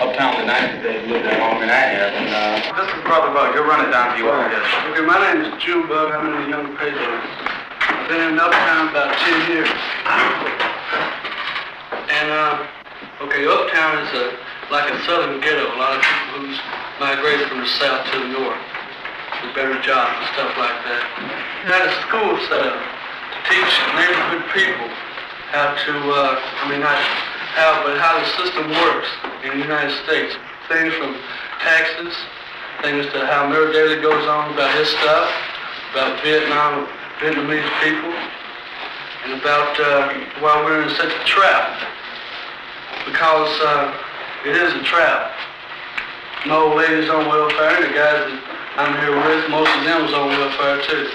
uptown than I do. They've lived there longer than I have. And this is Brother Bug. He'll run it down to you, I guess. Okay, my name is Jew Bug. I'm in the Young Patriots. I've been in uptown about 10 years. And uptown is like a southern ghetto. A lot of people who's migrated from the south to the north with better jobs and stuff like that. We had a school set up to teach neighborhood people how to, not how, but how the system works in the United States. Things from taxes, things to how Mayor Daley goes on about his stuff, about Vietnam, Vietnamese people, and about why we're in such a trap. Because it is a trap. My old lady's on welfare, and the guys that I'm here with, most of them was on welfare too.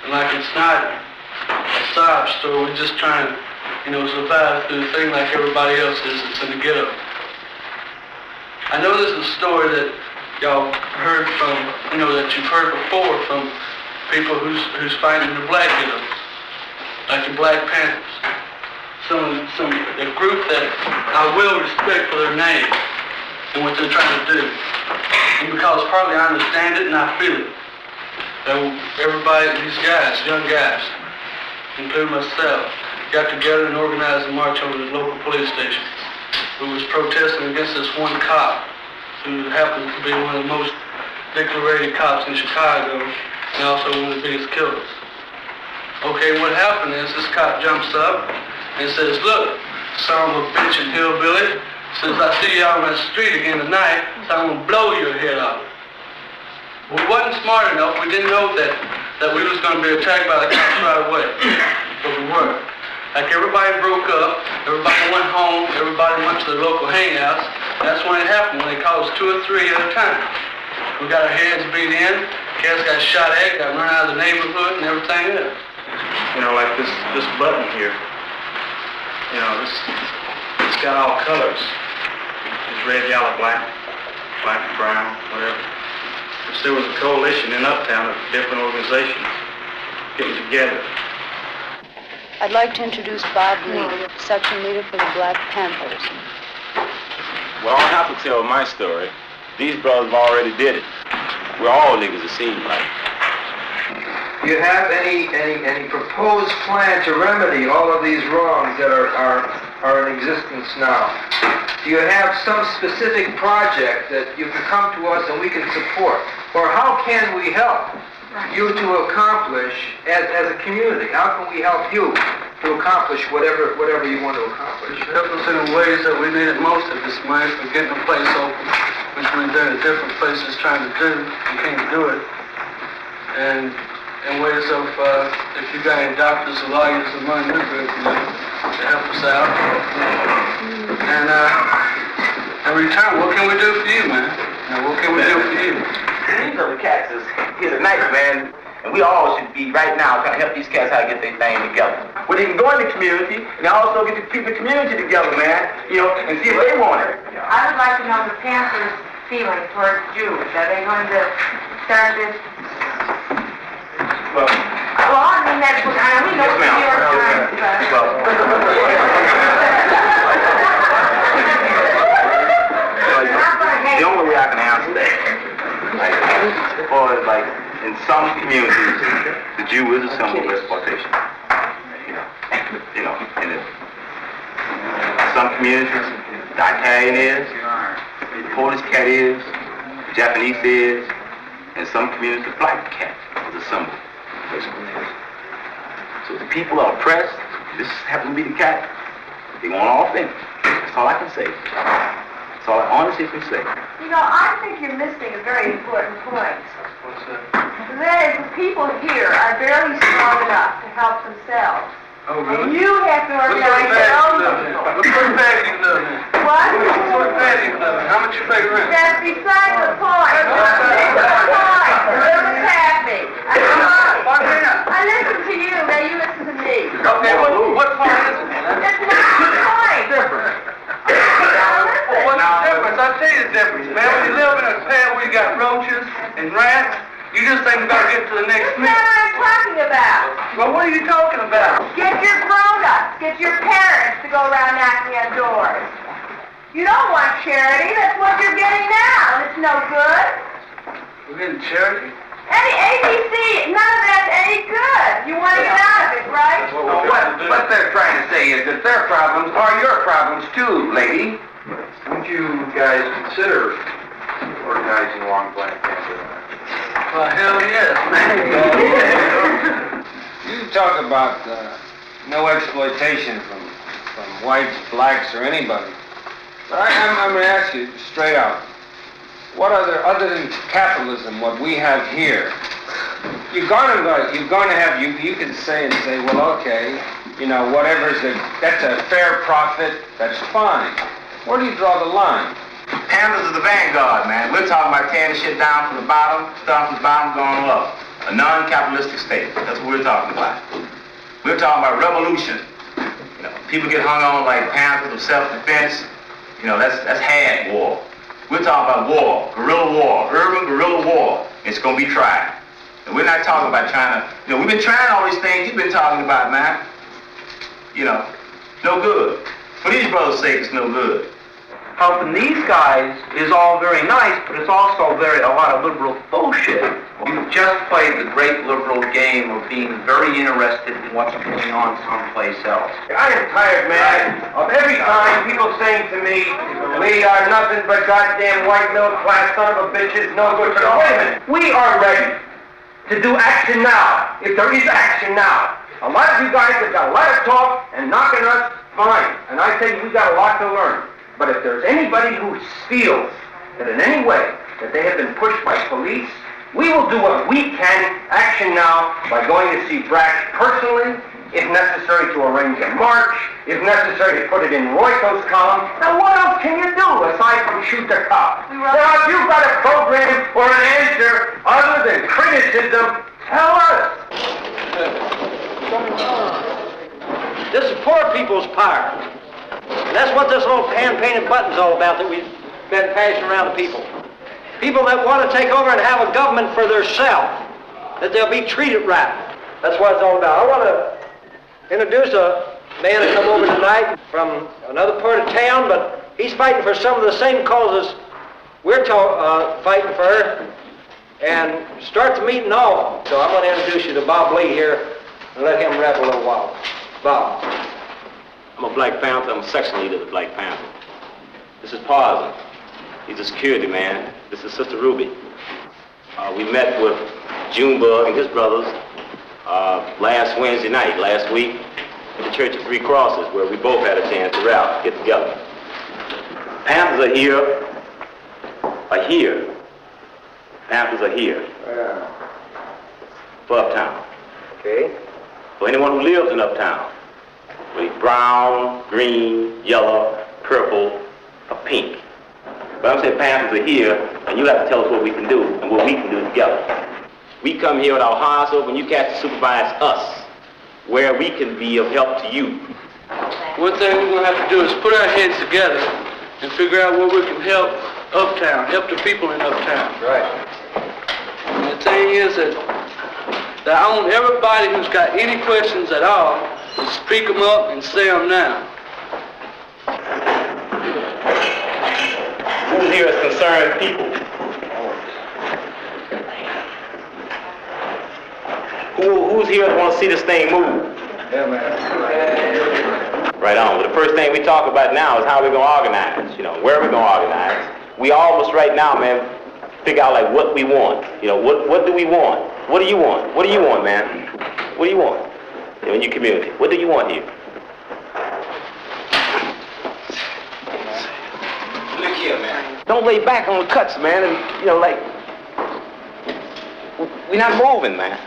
And like it's not a sob story, we're just trying to, survive through the thing like everybody else is that's in the ghetto. I know this is a story that y'all heard from, that you've heard before from people who's fighting the black ghettos, like the Black Panthers. A group that I will respect for their names and what they're trying to do. And because partly I understand it and I feel it. That everybody, these guys, young guys, including myself, got together and organized a march over the local police station. We was protesting against this one cop who happens to be one of the most decorated cops in Chicago and also one of the biggest killers. Okay, what happened is this cop jumps up and says, "Look, son of a bitch and hillbilly, since I see you out on that street again tonight, so I'm gonna blow your head off." We wasn't smart enough, we didn't know that we was gonna be attacked by the cops right away, but we were. Like everybody broke up, everybody went home, everybody went to the local hangouts. That's when it happened, when they called us 2 or 3 at a time. We got our heads beat in, cats got shot at, got run out of the neighborhood and everything else. You know, like this button here. You know, it's got all colors. It's red, yellow, black, brown, whatever. If there was a coalition in Uptown of different organizations getting together. I'd like to introduce Bob Lee, section leader for the Black Panthers. Well, I don't have to tell my story. These brothers already did it. We're all niggas, it seems like. Do you have any proposed plan to remedy all of these wrongs that are in existence now? Do you have some specific project that you can come to us and we can support? Or how can we help you to accomplish as a community? How can we help you to accomplish whatever you want to accomplish? Help us in the ways that we need it most at this moment for getting a place open, which we've done at different places trying to do and can't do it. And in ways of, if you got any doctors or lawyers or money in the group, to help us out. And in return, what can we do for you, man? What can we do for you? These are the cats is here tonight, man, and we all should be right now trying to help these cats how to get their thing together. Where they can go in the community and also get the people, the community together, man, you know, and see if they want it. I would like to know the Panthers' feeling towards Jews. Are they going to start this? Well, I mean, that's what we know the New York Times. The only way I can answer that, like, as far as like, in some communities, the Jew is a symbol of exploitation. You know, and in some communities, the Italian is, the Polish cat is, the Japanese is, and some communities, the black cat is a symbol. So if people are oppressed, this happens to be the cat, they want all things. That's all I can say. That's all I honestly can say. You know, I think you're missing a very important point. What's that? That is, the people here are barely strong enough to help themselves. Oh, really? And you have to organize your own people. What bad you live in? What? What bad you live in? How much you pay rent? That's beside the point. That's the point. What's happening? I listen to you, now you listen to me. Okay, what point is it? That's not the point. Different. What's the difference? I'll tell you the difference, man. When you live in a town where you got roaches and rats, you just think about getting to the next That's meal. not what I'm talking about. Well, what are you talking about? Get your grown-ups, get your parents to go around knocking on doors. You don't want charity, that's what you're getting now, and it's no good. We're getting charity? Any ABC, none of that's any good. You want to get out of it, right? Well, what they're trying to say is that their problems are your problems too, lady. Would you guys consider organizing along Black Panther? Well, hell yes, man. You talk about no exploitation from whites, blacks, or anybody. But I'm going to ask you straight out. What other than capitalism, what we have here, you're going to have, you can say, well, okay, you know, that's a fair profit, that's fine. Where do you draw the line? Panthers is the vanguard, man. We're talking about tearing shit down from the bottom, starting from the bottom, going up. A non-capitalistic state. That's what we're talking about. We're talking about revolution. You know, people get hung on like Panthers of self-defense. You know, that's hard war. We're talking about war, guerrilla war, urban guerrilla war. It's going to be tried. And we're not talking about trying to, we've been trying all these things you've been talking about, man. No good. For these brothers' sake, it's no good. Helping these guys is all very nice, but it's also a lot of liberal bullshit. You've just played the great liberal game of being very interested in what's going on someplace else. I am tired, man, of every time people saying to me, we are nothing but goddamn white middle class son of a bitches, no good for the... Wait a minute. We are ready to do action now, if there is action now. A lot of you guys have got a lot of talk and knocking us, fine. And I say we got a lot to learn. But if there's anybody who feels that in any way that they have been pushed by police, we will do what we can, action now, by going to see Brack personally, if necessary to arrange a march, if necessary to put it in Royco's column. Now what else can you do aside from shoot the cop? Now if you've got a program or an answer other than criticism, tell us. This is poor people's power. And that's what this old hand-painted button's all about that we've been passing around to people. People that want to take over and have a government for themselves, that they'll be treated right. That's what it's all about. I want to introduce a man to come over tonight from another part of town, but he's fighting for some of the same causes we're fighting for, and start the meeting off. So I'm going to introduce you to Bob Lee here and let him rap a little while. Bob. I'm a Black Panther. I'm a section leader of the Black Panther. This is Parson. He's a security man. This is Sister Ruby. We met with Junebug and his brothers last Wednesday night, last week, at the Church of Three Crosses, where we both had a chance to rally, get together. Panthers are here. Panthers are here. For Uptown. Okay. For anyone who lives in Uptown. Whether it's brown, green, yellow, purple, or pink. But I'm saying Panthers are here, and you have to tell us what we can do and what we can do together. We come here with our hearts open, you cats to supervise us, where we can be of help to you. One thing we're going to have to do is put our heads together and figure out where we can help Uptown, help the people in Uptown. Right. And the thing is that I want everybody who's got any questions at all to speak them up and say them now. Who's here is concerned people? Who's here that want to see this thing move? Yeah, man. Right on. Well, the first thing we talk about now is how we're going to organize. Where we're going to organize. We almost right now, man, figure out like what we want. What do we want? What do you want? What do you want, man? What do you want in your community? What do you want here? Look here, man. Don't lay back on the cuts, man. And we're not moving, man.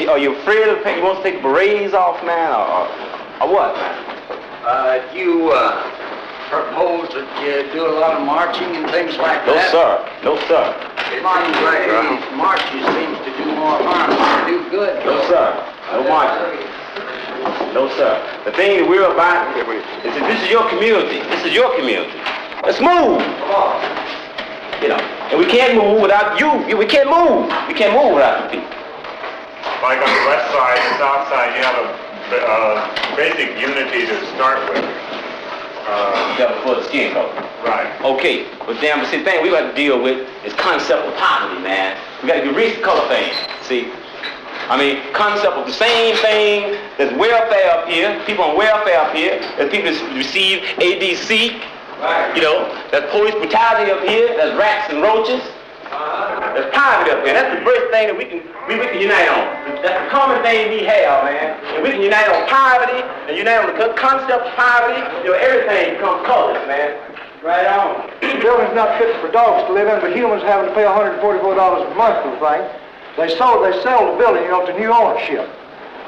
Are you afraid of paying? You want to take berets off, man, or what, man? You propose that you do a lot of marching and things like that? No, sir. It seems like these marches seems to do more harm than do good. No, sir. No marching. No, sir. The thing that we're about is that this is your community. This is your community. Let's move. And we can't move without you. We can't move. We can't move without the people. Like on the west side and south side, you have a basic unity to start with. For the skin color. Right. Okay, but see, the thing we got to deal with is concept of poverty, man. We got to erase the color thing. See, concept of the same thing. There's welfare up here, people on welfare up here. There's people that receive ADC. Right. There's police brutality up here. There's rats and roaches. There's poverty up here. That's the first thing that we can unite on. That's the common thing we have, man. And we can unite on poverty and unite on the concept of poverty. Everything becomes colors, man. Right on. The building's not fit for dogs to live in, but humans having to pay $144 a month for the thing. They sell the building, to new ownership.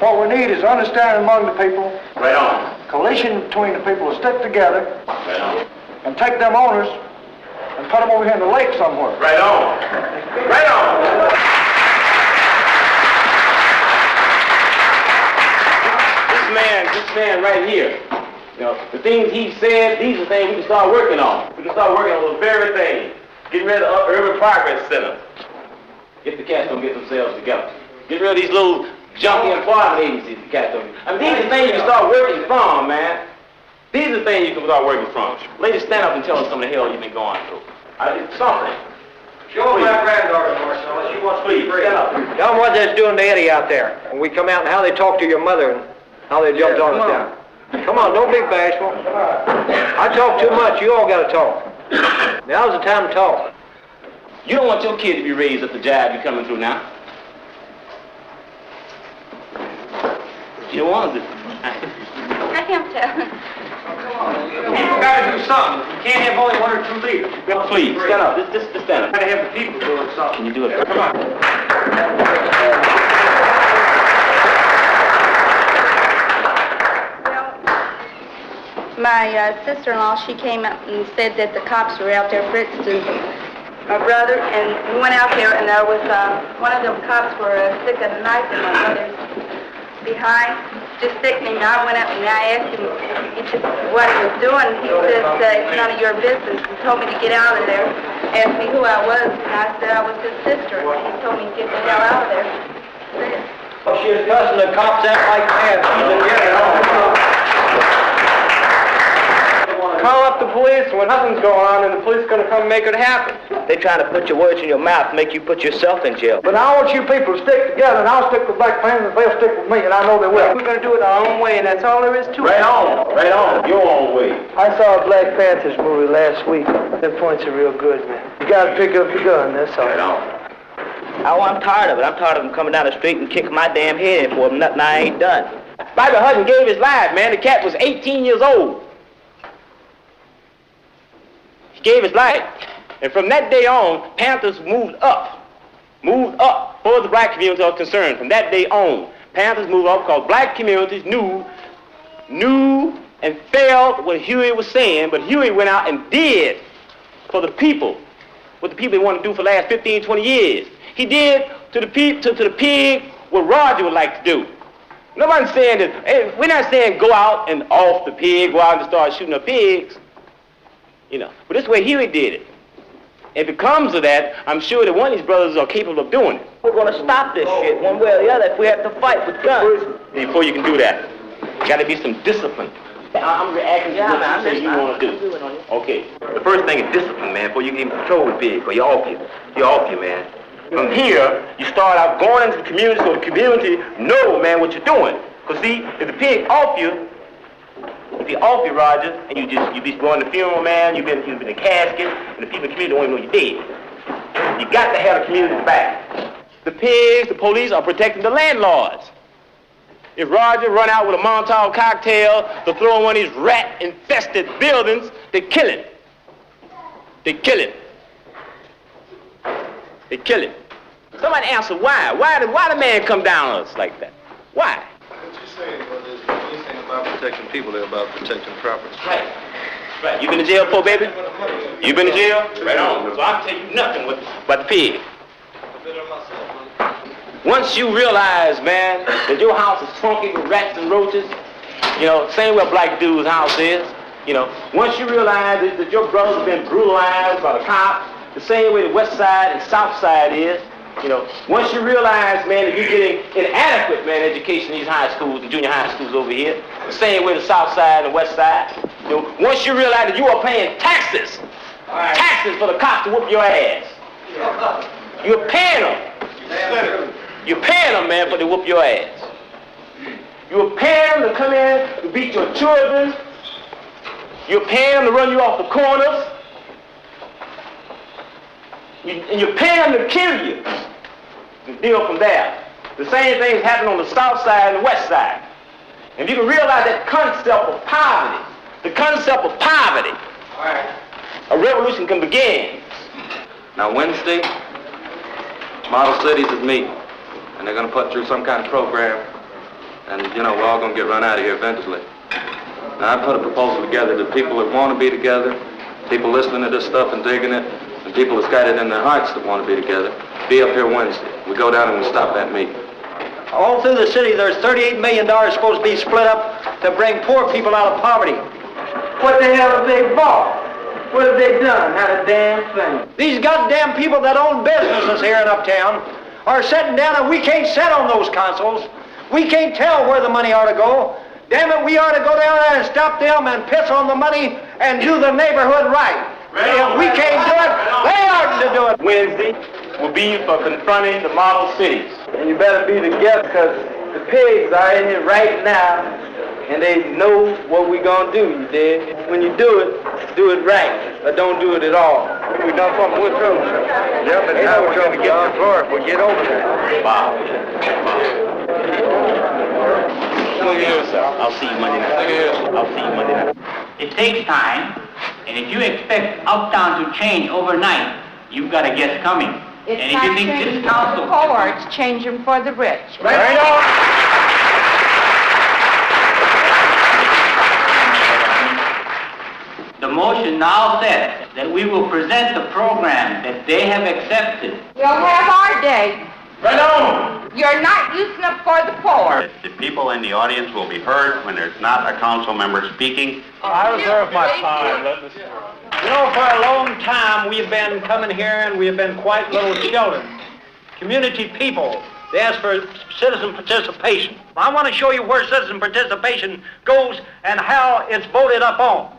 What we need is understanding among the people. Right on. Coalition between the people to stick together. Right on. And take them owners and put them over here in the lake somewhere. Right on. Right on. This man right here, the things he said, these are the things we can start working on. We can start working on those very things. Getting rid of the Urban Progress Center. if the cats don't get themselves together. Get rid of these little junkie employment agencies the cats don't. I mean, these are the things you can start working from, man. These are the things you can start working from. Ladies, stand up and tell us some of the hell you've been going through. Something. Show my granddaughter, Marcella. She wants to be free. Stand up. Tell them what they're doing to Eddie out there. When we come out and how they talk to your mother and how they jumped on us down. Come on, don't be bashful. I talk too much. You all got to talk. Now's the time to talk. You don't want your kid to be raised up the jive you're coming through now. You don't want to. I can't tell. You got to do something. You can't have only one or two leaders. Please, stand up. Just stand up. You got to have the people doing something. Can you do it? Come on. My sister-in-law, she came up and said that the cops were out there fritzing my brother, and we went out there, and there was one of them cops were sticking a knife in my brother's behind, just sickening. I went up and I asked him what he was doing. He said, it's none of your business. He told me to get out of there, asked me who I was, and I said I was his sister, and he told me to get the hell out of there. Well, she was cussing the cops out like mad. She's been getting on. Call up the police when nothing's going on, and the police are going to come and make it happen. They trying to put your words in your mouth, make you put yourself in jail. But I want you people to stick together, and I'll stick with Black Panthers, and they'll stick with me, and I know they will. We're going to do it our own way, and that's all there is to it. Right on, your own way. I saw a Black Panthers movie last week. Their points are real good, man. You got to pick up the gun, that's all. Right on. Oh, I'm tired of it. I'm tired of them coming down the street and kicking my damn head in for them. Nothing I ain't done. Bobby Hutton gave his life, man. The cat was 18 years old. He gave his life. And from that day on, Panthers moved up for the black community are concerned. From that day on, Panthers moved up because black communities knew and felt what Huey was saying, but Huey went out and did for the people what the people wanted to do for the last 15, 20 years. He did to the pig what Roger would like to do. Nobody's saying that, hey, we're not saying go out and off the pig, go out and start shooting the pigs, but this is the way Huey did it. If it comes to that, I'm sure that one of these brothers are capable of doing it. We're going to stop this shit one way or the other if we have to fight with guns. Before you can do that, got to be some discipline. I'm reacting to what you say you want to do. Okay. The first thing is discipline, man, before you can even control the pig, or you're off you, man. From here, you start out going into the community so the community know, man, what you're doing. Because see, if the pig off you, Roger, and you be going to the funeral, man, you've been in the casket, and the people in the community don't even know you're dead. You got to have the community back. The pigs, the police are protecting the landlords. If Roger run out with a Molotov cocktail to throw in one of these rat-infested buildings, they kill him. They kill him. They kill him. Somebody answer why? Why the man come down on us like that? Why? What you saying, brother, is this ain't about protecting people, they're about protecting property. Right. You been in jail before, baby? You been in jail? Right on. So I can tell you nothing about the pig. Once you realize, man, that your house is funky with rats and roaches, same way a black dude's house is, once you realize that your brother's been brutalized by the cops, the same way the west side and south side is, once you realize, man, that you're getting inadequate, man, education in these high schools and junior high schools over here, the same way the south side and the west side, once you realize that you are paying taxes for the cops to whoop your ass. You're paying them. You're paying them, man, for to whoop your ass. You're paying them to come in to beat your children. You're paying them to run you off the corners. And you're paying them to kill you. The deal from there. The same thing is happening on the south side and the west side. And if you can realize that concept of poverty, a revolution can begin. Now Wednesday, model cities is meeting, and they're going to put through some kind of program, and we're all going to get run out of here eventually. Now I put a proposal together that people that want to be together, people listening to this stuff and digging it, and people that's got it in their hearts that want to be together, be up here Wednesday. We go down and we stop that meeting. All through the city, there's $38 million supposed to be split up to bring poor people out of poverty. What the hell have they bought? What have they done? Not a damn thing. These goddamn people that own businesses here in Uptown are sitting down and we can't sit on those consoles. We can't tell where the money ought to go. Damn it, we ought to go down there and stop them and piss on the money and do the neighborhood right. If we can't do it, they ought to do it. Wednesday will be for confronting the model cities. And you better be together because the pigs are in here right now and they know what we're going to do, you dig? When you do it right, or don't do it at all. We done something with trouble. Yep, and now we're going to get the floor if we get over there. Wow. Look at yourself. I'll see you Monday night. Look at yourself. I'll see you Monday night. It takes time, and if you expect Uptown to change overnight, you've got a guess coming. It's and if you think this council... poor, it's changing for the rich. Right on! The motion now says that we will present the program that they have accepted. We'll have our day. Right on! You're not using up for the poor. The people in the audience will be heard when there's not a council member speaking. I reserve my time. You know, for a long time we've been coming here and we've been quite little children. Community people. They ask for citizen participation. I want to show you where citizen participation goes and how it's voted up on.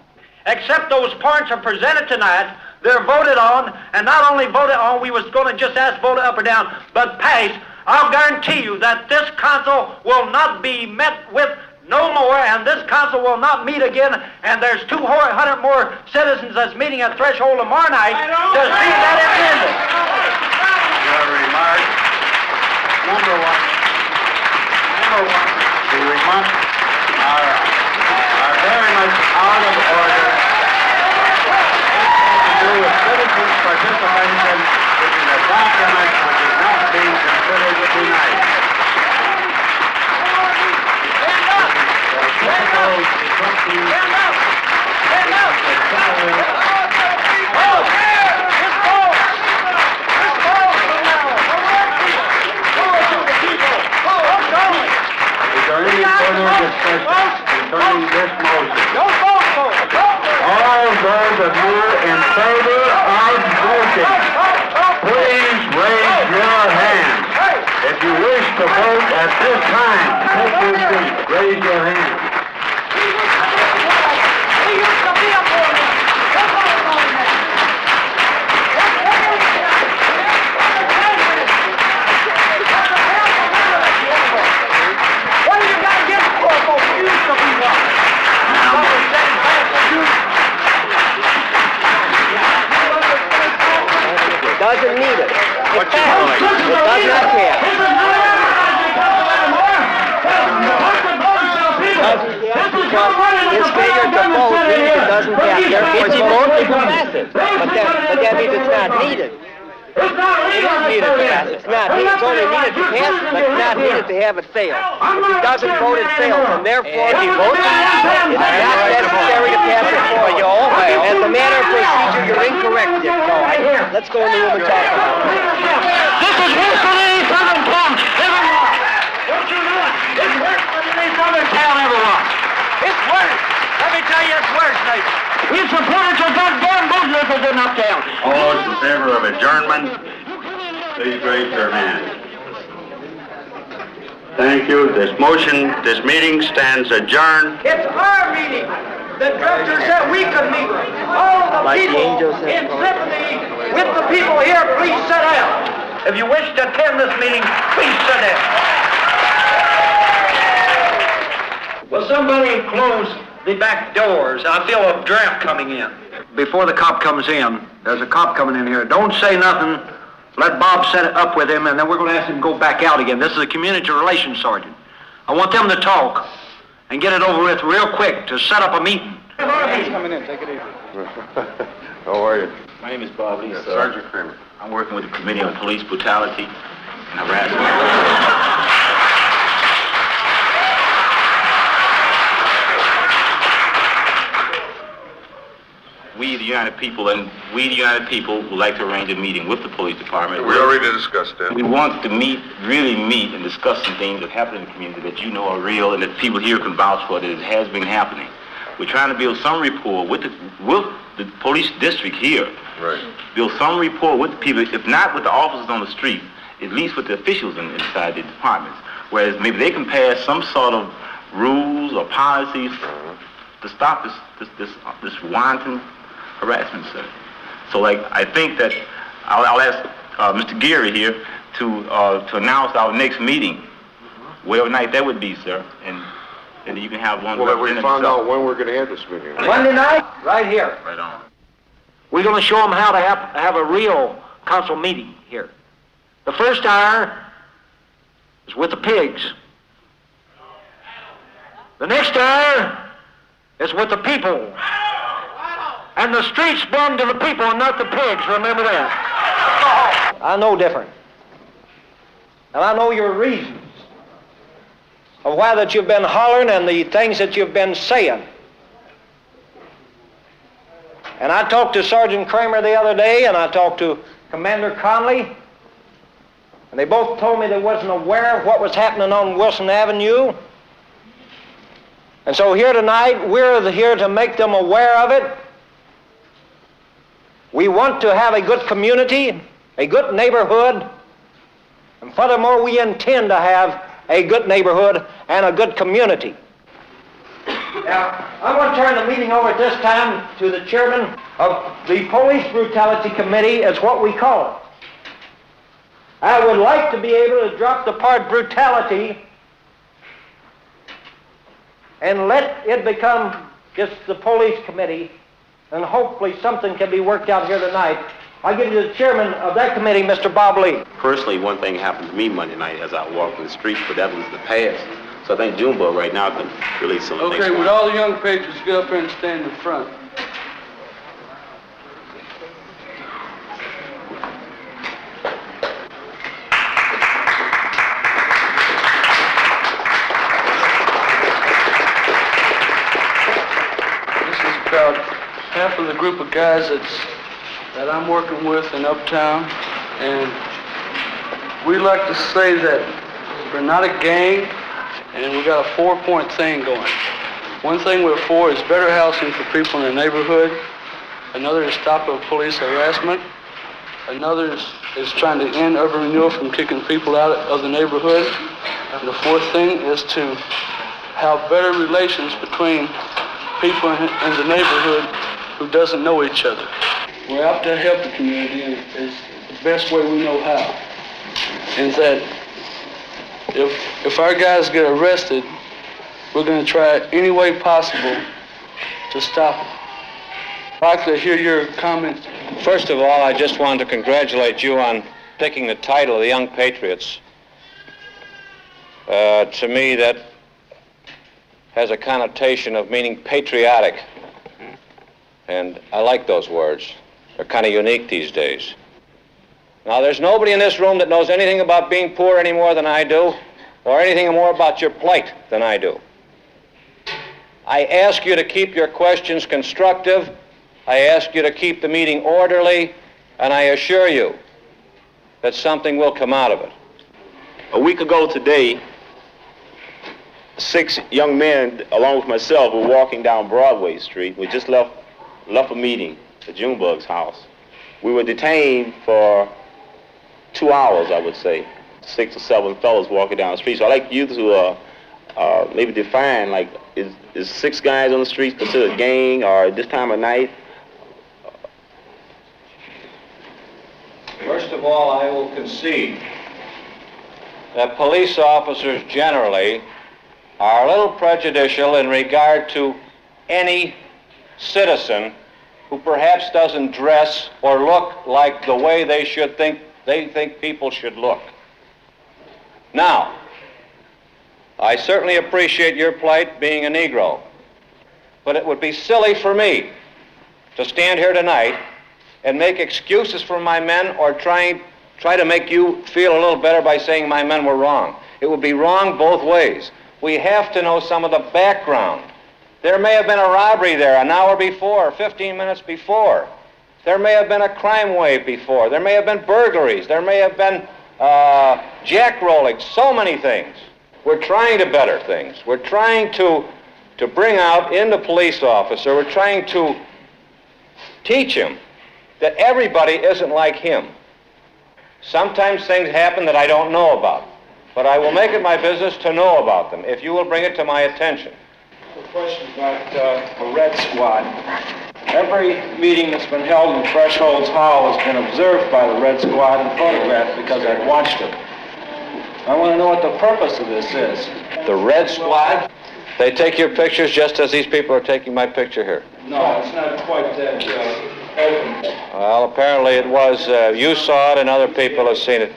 Except those points are presented tonight, they're voted on, and not only voted on, we was going to just ask voted up or down, but passed. I'll guarantee you that this council will not be met with no more, and this council will not meet again, and there's 200 more citizens that's meeting at Threshold tomorrow night to see that it's ended. Your remarks. Number one. The remarks are very much out of order. To do with citizens' participation, which is a document which is not being considered tonight. Is there any further discussion concerning this motion? All those of you in favor of voting, please raise your hand. If you wish to vote at this time, take your seat. Raise your hand. What do you got against poor folks? You used to be one. Doesn't need it. What you doing? It does not care. His failure to vote means it doesn't pass. Therefore, it's voted to pass it. But that means it's not needed. It is needed to pass it. It's not needed. It's only needed to pass it, but it's not needed to have it fail. If he doesn't vote, it fails. And therefore, if he votes, it's not necessary to pass it for you. As a matter of procedure, you're incorrect, Dick. No, let's go in the room and talk about it. This is worse than any southern town everyone. Don't you know it? It's worse than any southern town everyone. It's worse. Let me tell you, it's worse, neighbor. We supported your goddamn business in Uptown. All those in favor of adjournment, please raise your hand. Thank you. This meeting stands adjourned. It's our meeting. The director said we could meet. All the people in sympathy with the people here, please sit down. If you wish to attend this meeting, please sit down. Will somebody close the back doors? I feel a draft coming in. Before the cop comes in, there's a cop coming in here. Don't say nothing. Let Bob set it up with him, and then we're going to ask him to go back out again. This is a community relations sergeant. I want them to talk and get it over with real quick to set up a meeting. He's coming in. Take it easy. How are you? My name is Bob Lee, sir. Sergeant Kramer. I'm working with the Committee on Police Brutality and Harassment. We, the United People, would like to arrange a meeting with the police department. We already discussed that. We want to really meet and discuss some things that happen in the community that you know are real and that people here can vouch for, that it has been happening. We're trying to build some rapport with the police district here. Right. Build some rapport with the people, if not with the officers on the street, at least with the officials inside the departments. Whereas maybe they can pass some sort of rules or policies to stop this wanton harassment, sir. So, like, I think that I'll ask Mr. Geary here to announce our next meeting, whatever night that would be, sir, and you can have one. Well, we found out when we're going to have this meeting. Monday night, right here. Right on. We're going to show them how to have a real council meeting here. The first hour is with the pigs. The next hour is with the people. And the streets belong to the people and not the pigs, remember that. I know different. And I know your reasons of why that you've been hollering and the things that you've been saying. And I talked to Sergeant Kramer the other day, and I talked to Commander Conley, and they both told me they wasn't aware of what was happening on Wilson Avenue. And so here tonight, we're here to make them aware of it. We want to have a good community, a good neighborhood, and furthermore, we intend to have a good neighborhood and a good community. Now, I want to turn the meeting over at this time to the chairman of the Police Brutality Committee, as what we call it. I would like to be able to drop the part brutality and let it become just the police committee, and hopefully something can be worked out here tonight. I give you the chairman of that committee, Mr. Bob Lee. Personally, one thing happened to me Monday night as I walked in the streets, but that was the past. So I think Junebug right now can release some of the Okay, would all the young patriots get up here and stand in front? This is about half of the group of guys that I'm working with in Uptown, and we like to say that we're not a gang, and we got a 4-point thing going. One thing we're for is better housing for people in the neighborhood. Another is stopping police harassment. Another is trying to end urban renewal from kicking people out of the neighborhood. And the fourth thing is to have better relations between people in the neighborhood who doesn't know each other. We're out to help the community, and it's the best way we know how. And that if our guys get arrested, we're going to try any way possible to stop them. I'd like to hear your comments. First of all, I just wanted to congratulate you on picking the title of the Young Patriots. To me, that has a connotation of meaning patriotic. And I like those words. They're kind of unique these days. Now, there's nobody in this room that knows anything about being poor any more than I do, or anything more about your plight than I do. I ask you to keep your questions constructive. I ask you to keep the meeting orderly, and I assure you that something will come out of it. A week ago today, 6 young men, along with myself, were walking down Broadway Street. We just left a meeting at Junebug's house. We were detained for 2 hours, I would say. 6 or 7 fellows walking down the street. So I'd like you to maybe define, like, is 6 guys on the street considered a gang, or at this time of night? First of all, I will concede that police officers generally are a little prejudicial in regard to any citizen who perhaps doesn't dress or look like the way they think people should look. Now, I certainly appreciate your plight being a Negro, but it would be silly for me to stand here tonight and make excuses for my men, or try to make you feel a little better by saying my men were wrong. It would be wrong both ways. We have to know some of the background. There may have been a robbery there an hour before, 15 minutes before. There may have been a crime wave before. There may have been burglaries. There may have been jackrolling, so many things. We're trying to better things. We're trying to bring out in the police officer, we're trying to teach him that everybody isn't like him. Sometimes things happen that I don't know about, but I will make it my business to know about them, if you will bring it to my attention. A question about the Red Squad. Every meeting that's been held in Thresholds Hall has been observed by the Red Squad and photographed because I've watched it. I want to know what the purpose of this is. The Red Squad? They take your pictures just as these people are taking my picture here. No, it's not quite that open. Well, apparently it was. You saw it and other people have seen it.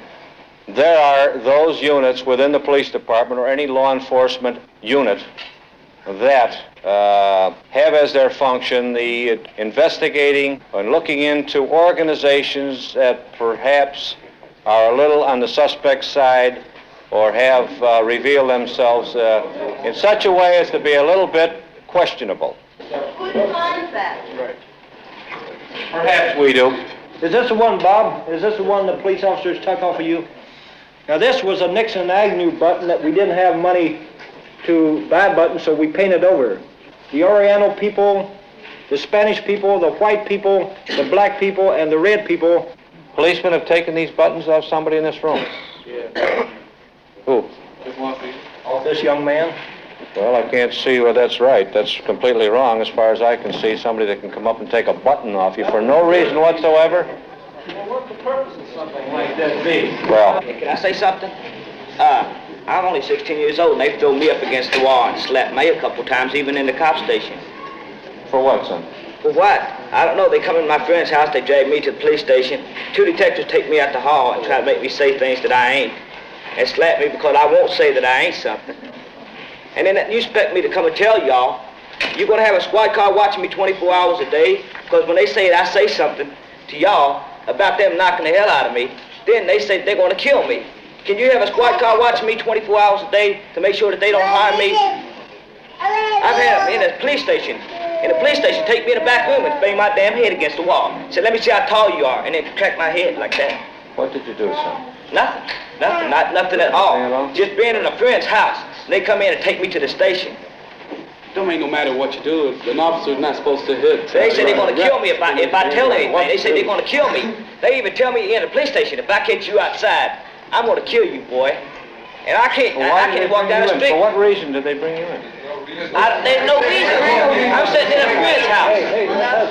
There are those units within the police department or any law enforcement unit that have as their function the investigating and looking into organizations that perhaps are a little on the suspect side or have revealed themselves in such a way as to be a little bit questionable. Who defines that? Right. Perhaps we do. Is this the one, Bob? Is this the one the police officers took off of you? Now, this was a Nixon Agnew button that we didn't have money to buy buttons, so we painted over. The Oriental people, the Spanish people, the white people, the black people, and the red people. Policemen have taken these buttons off somebody in this room. Yeah. Who? Off this young man. Well, I can't see where that's right. That's completely wrong as far as I can see. Somebody that can come up and take a button off you for no reason whatsoever. Well, what's the purpose of something like that be? Well, Can I say something? I'm only 16 years old, and they threw me up against the wall and slapped me a couple times, even in the cop station. for what, son? For what? I don't know. They come in my friend's house, they drag me to the police station. 2 detectives take me out the hall and try to make me say things that I ain't. And slap me because I won't say that I ain't something. And then you expect me to come and tell y'all, you're going to have a squad car watching me 24 hours a day? Because when they say that I say something to y'all about them knocking the hell out of me, then they say they're going to kill me. Can you have a squad car watching me 24 hours a day to make sure that they don't harm me? I've had them in the police station. In the police station, take me in the back room and bang my damn head against the wall. Say, let me see how tall you are, and then crack my head like that. What did you do, son? Nothing. Nothing at all. Just being in a friend's house. And they come in and take me to the station. Don't make no matter what you do. An officer's not supposed to hit. They say they're going to kill me if I tell anything. They say they're going to kill me. They even tell me in the police station, if I catch you outside, I'm going to kill you, boy. And I can't walk down the street. For what reason did they bring you in? There's no reason. I'm sitting in a friend's house.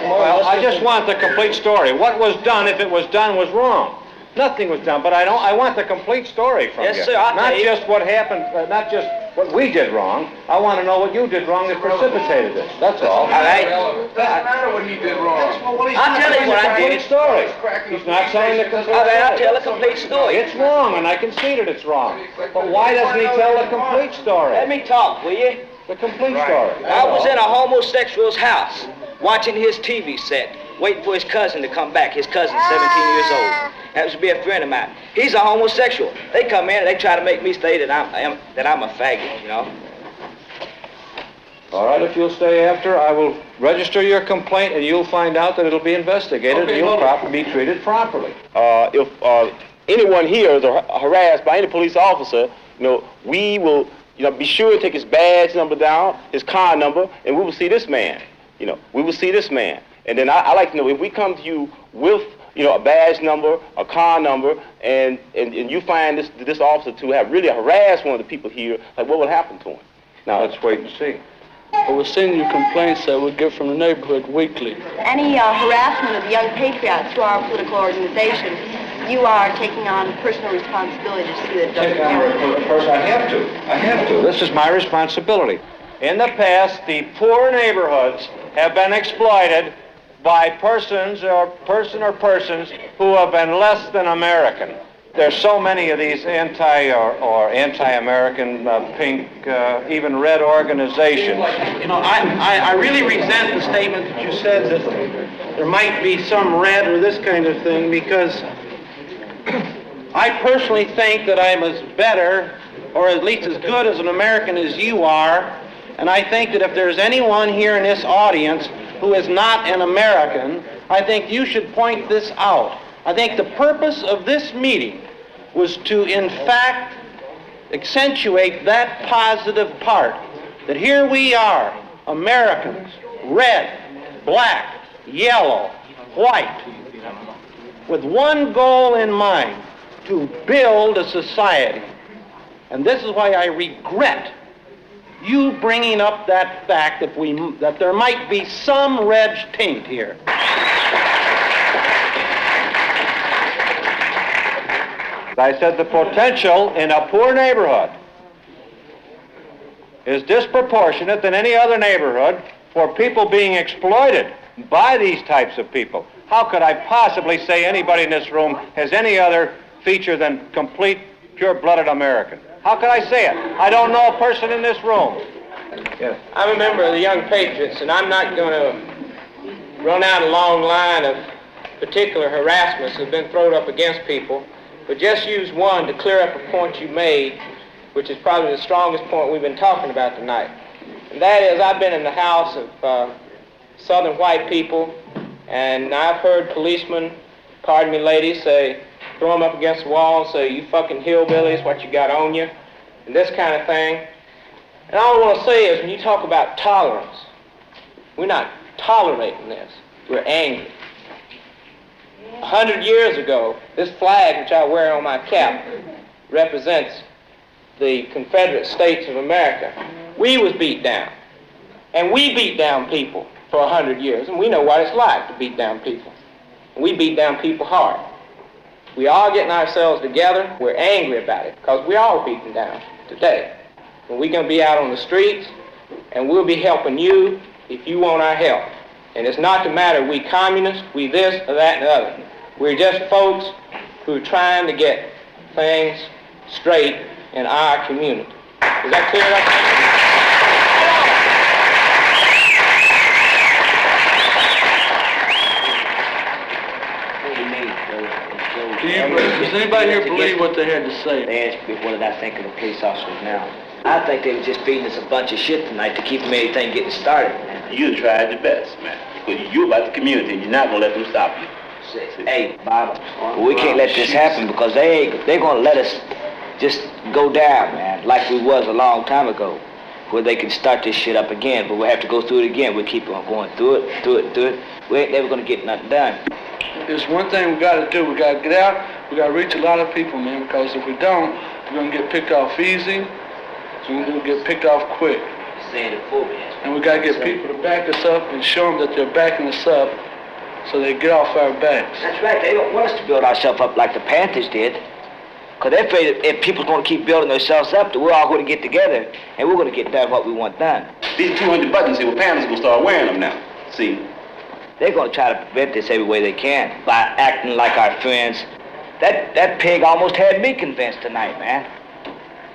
Well, I just want the complete story. What was done, if it was done, was wrong. Nothing was done, but I want the complete story from you. Yes, sir, I'll tell you. Not just what happened, not just what we did wrong. I want to know what you did wrong that precipitated this. That's all. All right. Doesn't matter what he did wrong. I'll tell you what I did. Story. He's not telling the complete All right, I'll story. tell the complete story. It's wrong, and I concede it, it's wrong. But why doesn't he tell the complete story? Let me talk, will you? The complete story. I was in a homosexual's house, watching his TV set, waiting for his cousin to come back. His cousin's 17 years old. Happens to be a friend of mine. He's a homosexual. They come in and they try to make me say that I'm a faggot, you know. All right, if you'll stay after, I will register your complaint, and you'll find out that it'll be investigated, and you'll be treated properly. If anyone here is harassed by any police officer, we will, be sure to take his badge number down, his car number, and we will see this man. We will see this man. And then I like to know, if we come to you with, a badge number, a car number, and you find this officer to have really harassed one of the people here, like what will happen to him? Now, let's wait and see. We're sending you complaints that we get from the neighborhood weekly. Any harassment of young patriots through our political organization, you are taking on personal responsibility to see that it doesn't happen. Of course, I have to. This is my responsibility. In the past, the poor neighborhoods have been exploited by persons persons who have been less than American. There's so many of these anti-American, pink, even red organizations. I really resent the statement that you said that there might be some red or this kind of thing, because I personally think that I'm as better, or at least as good as an American as you are, and I think that if there's anyone here in this audience who is not an American, I think you should point this out. I think the purpose of this meeting was to, in fact, accentuate that positive part, that here we are, Americans, red, black, yellow, white, with one goal in mind, to build a society. And this is why I regret you bringing up that fact that there might be some red taint here. I said the potential in a poor neighborhood is disproportionate than any other neighborhood for people being exploited by these types of people. How could I possibly say anybody in this room has any other feature than complete, pure-blooded American? How could I say it? I don't know a person in this room. Yes. I'm a member of the Young Patriots, and I'm not going to run out a long line of particular harassments that have been thrown up against people, but just use one to clear up a point you made, which is probably the strongest point we've been talking about tonight. And that is, I've been in the house of Southern white people, and I've heard policemen, pardon me ladies, say, throw them up against the wall and say, you fucking hillbillies, what you got on you, and this kind of thing. And all I want to say is, when you talk about tolerance, we're not tolerating this, we're angry. 100 years ago, this flag, which I wear on my cap, represents the Confederate States of America. We was beat down. And we beat down people for 100 years, and we know what it's like to beat down people. And we beat down people hard. We all getting ourselves together, we're angry about it, because we're all beaten down today. And we're going to be out on the streets, and we'll be helping you if you want our help. And it's not the matter we communists, we this or that and the other. We're just folks who are trying to get things straight in our community. Is that clear Does anybody here believe what they had to say? They asked me what did I think of the police officers now. I think they were just feeding us a bunch of shit tonight to keep anything getting started, man. You tried your best, man. Because you're about the community and you're not going to let them stop you. Hey, Bob, we can't let this happen because they're going to let us just go down, man, like we was a long time ago, where they can start this shit up again, but we'll have to go through it again. We'll keep on going through it. We ain't never going to get nothing done. There's one thing we got to do. We got to get out. We got to reach a lot of people, man, because if we don't, we're going to get picked off easy. So we're going to get picked off quick. And we got to get people to back us up and show them that they're backing us up so they get off our backs. That's right. They don't want us to build ourselves up like the Panthers did. Because they're afraid if people's going to keep building themselves up, that we're all going to get together and we're going to get done what we want done. These 200 buttons here, well, Panthers going to start wearing them now. See? They're going to try to prevent this every way they can by acting like our friends. That pig almost had me convinced tonight, man.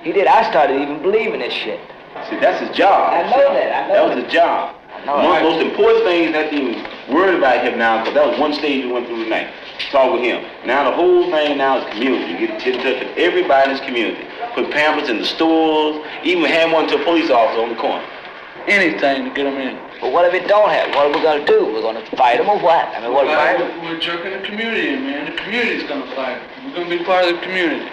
He did. I started even believing this shit. See, that's his job. I know that. That was his job. One of the most important things that he worried about him now, because that was one stage we went through tonight. Talk with him. Now the whole thing now is community. Get in touch with everybody in this community. Put pamphlets in the stores, even hand one to a police officer on the corner. Anything to get them in. But what if it don't have? What are we going to do? We're going to fight them or what? I mean, what we're jerking the community in, man. The community's going to fight. We're going to be part of the community.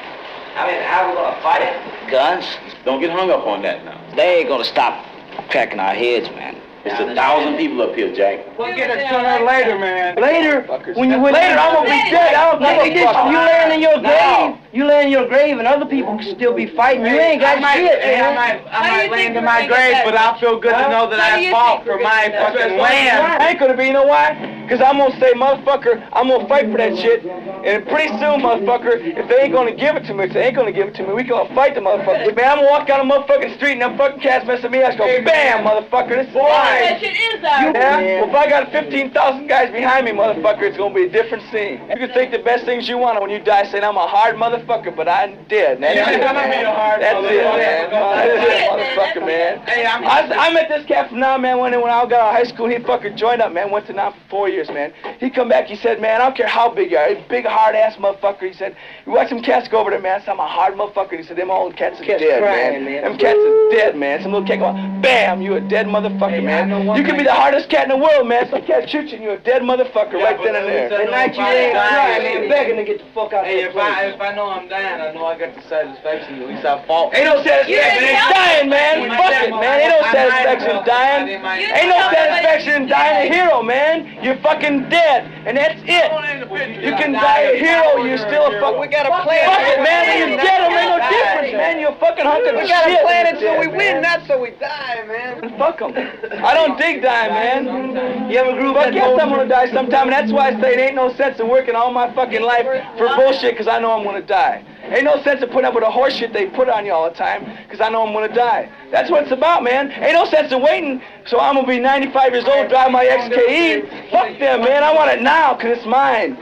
I mean, how are we going to fight it? Guns? Don't get hung up on that now. They ain't going to stop cracking our heads, man. It's 1,000 people up here, Jack. We'll get it sooner or later, man. Later? When you later, I'm going to be dead. I don't give a fuck. You laying in your grave. You lay in your grave and other people can still be fighting. You ain't got shit, man. I might lay into my grave, but I'll feel good to know that I fought for my fucking land. I ain't gonna be, you know why? Because I'm gonna say, motherfucker, I'm gonna fight for that shit. And pretty soon, motherfucker, if they ain't gonna give it to me, if they ain't gonna give it to me, we gonna fight the motherfucker. Man, I'm gonna walk down the motherfucking street and them fucking cats messing me. I just go, bam, motherfucker, this is mine. That shit is ours. Yeah? Well, if I got 15,000 guys behind me, motherfucker, it's gonna be a different scene. You can think the best things you want when you die, saying I'm a hard motherfucker, but I'm dead, man. That's it, man. That's it, motherfucker, man. Hey, I met this cat from now, man, when I got out of high school. He fucking joined up, man. Went to now for 4 years, man. He come back, he said, man, I don't care how big you are. Big, hard-ass motherfucker. He said, you watch some cats go over there, man. I said, I'm a hard motherfucker. He said, them old cats are dead, crying, man. Them cats are dead, man. Some little cat go, bam, you a dead motherfucker, man. You can be the hardest cat in the world, man. Some cat shoot you and you're a dead motherfucker right then and there. That night you ain't crying, man. Begging to get the fuck out of here. If I know I'm dying, I know I got the satisfaction. At least I fought. Ain't no satisfaction. Ain't dying, man. Fuck it, man. Ain't no satisfaction. satisfaction in dying. Ain't no satisfaction in dying a hero, man. You're fucking dead, and that's it. You can die a hero, you're still a fuck. We got a plan. Fuck it, man. When you're dead, it make no difference, man. You're a fucking hunk of shit. We got to plan it so we win, not so we die, man. Fuck them. I don't dig dying, man. You ever grew up? I guess I'm gonna die sometime, and that's why I say it ain't no sense in working all my fucking life for bullshit, because I know I'm gonna die. Ain't no sense in putting up with the horse shit they put on you all the time, because I know I'm gonna die. That's what it's about, man. Ain't no sense in waiting, so I'm gonna be 95 years old, drive my XKE. Fuck them, man. I want it now, because it's mine.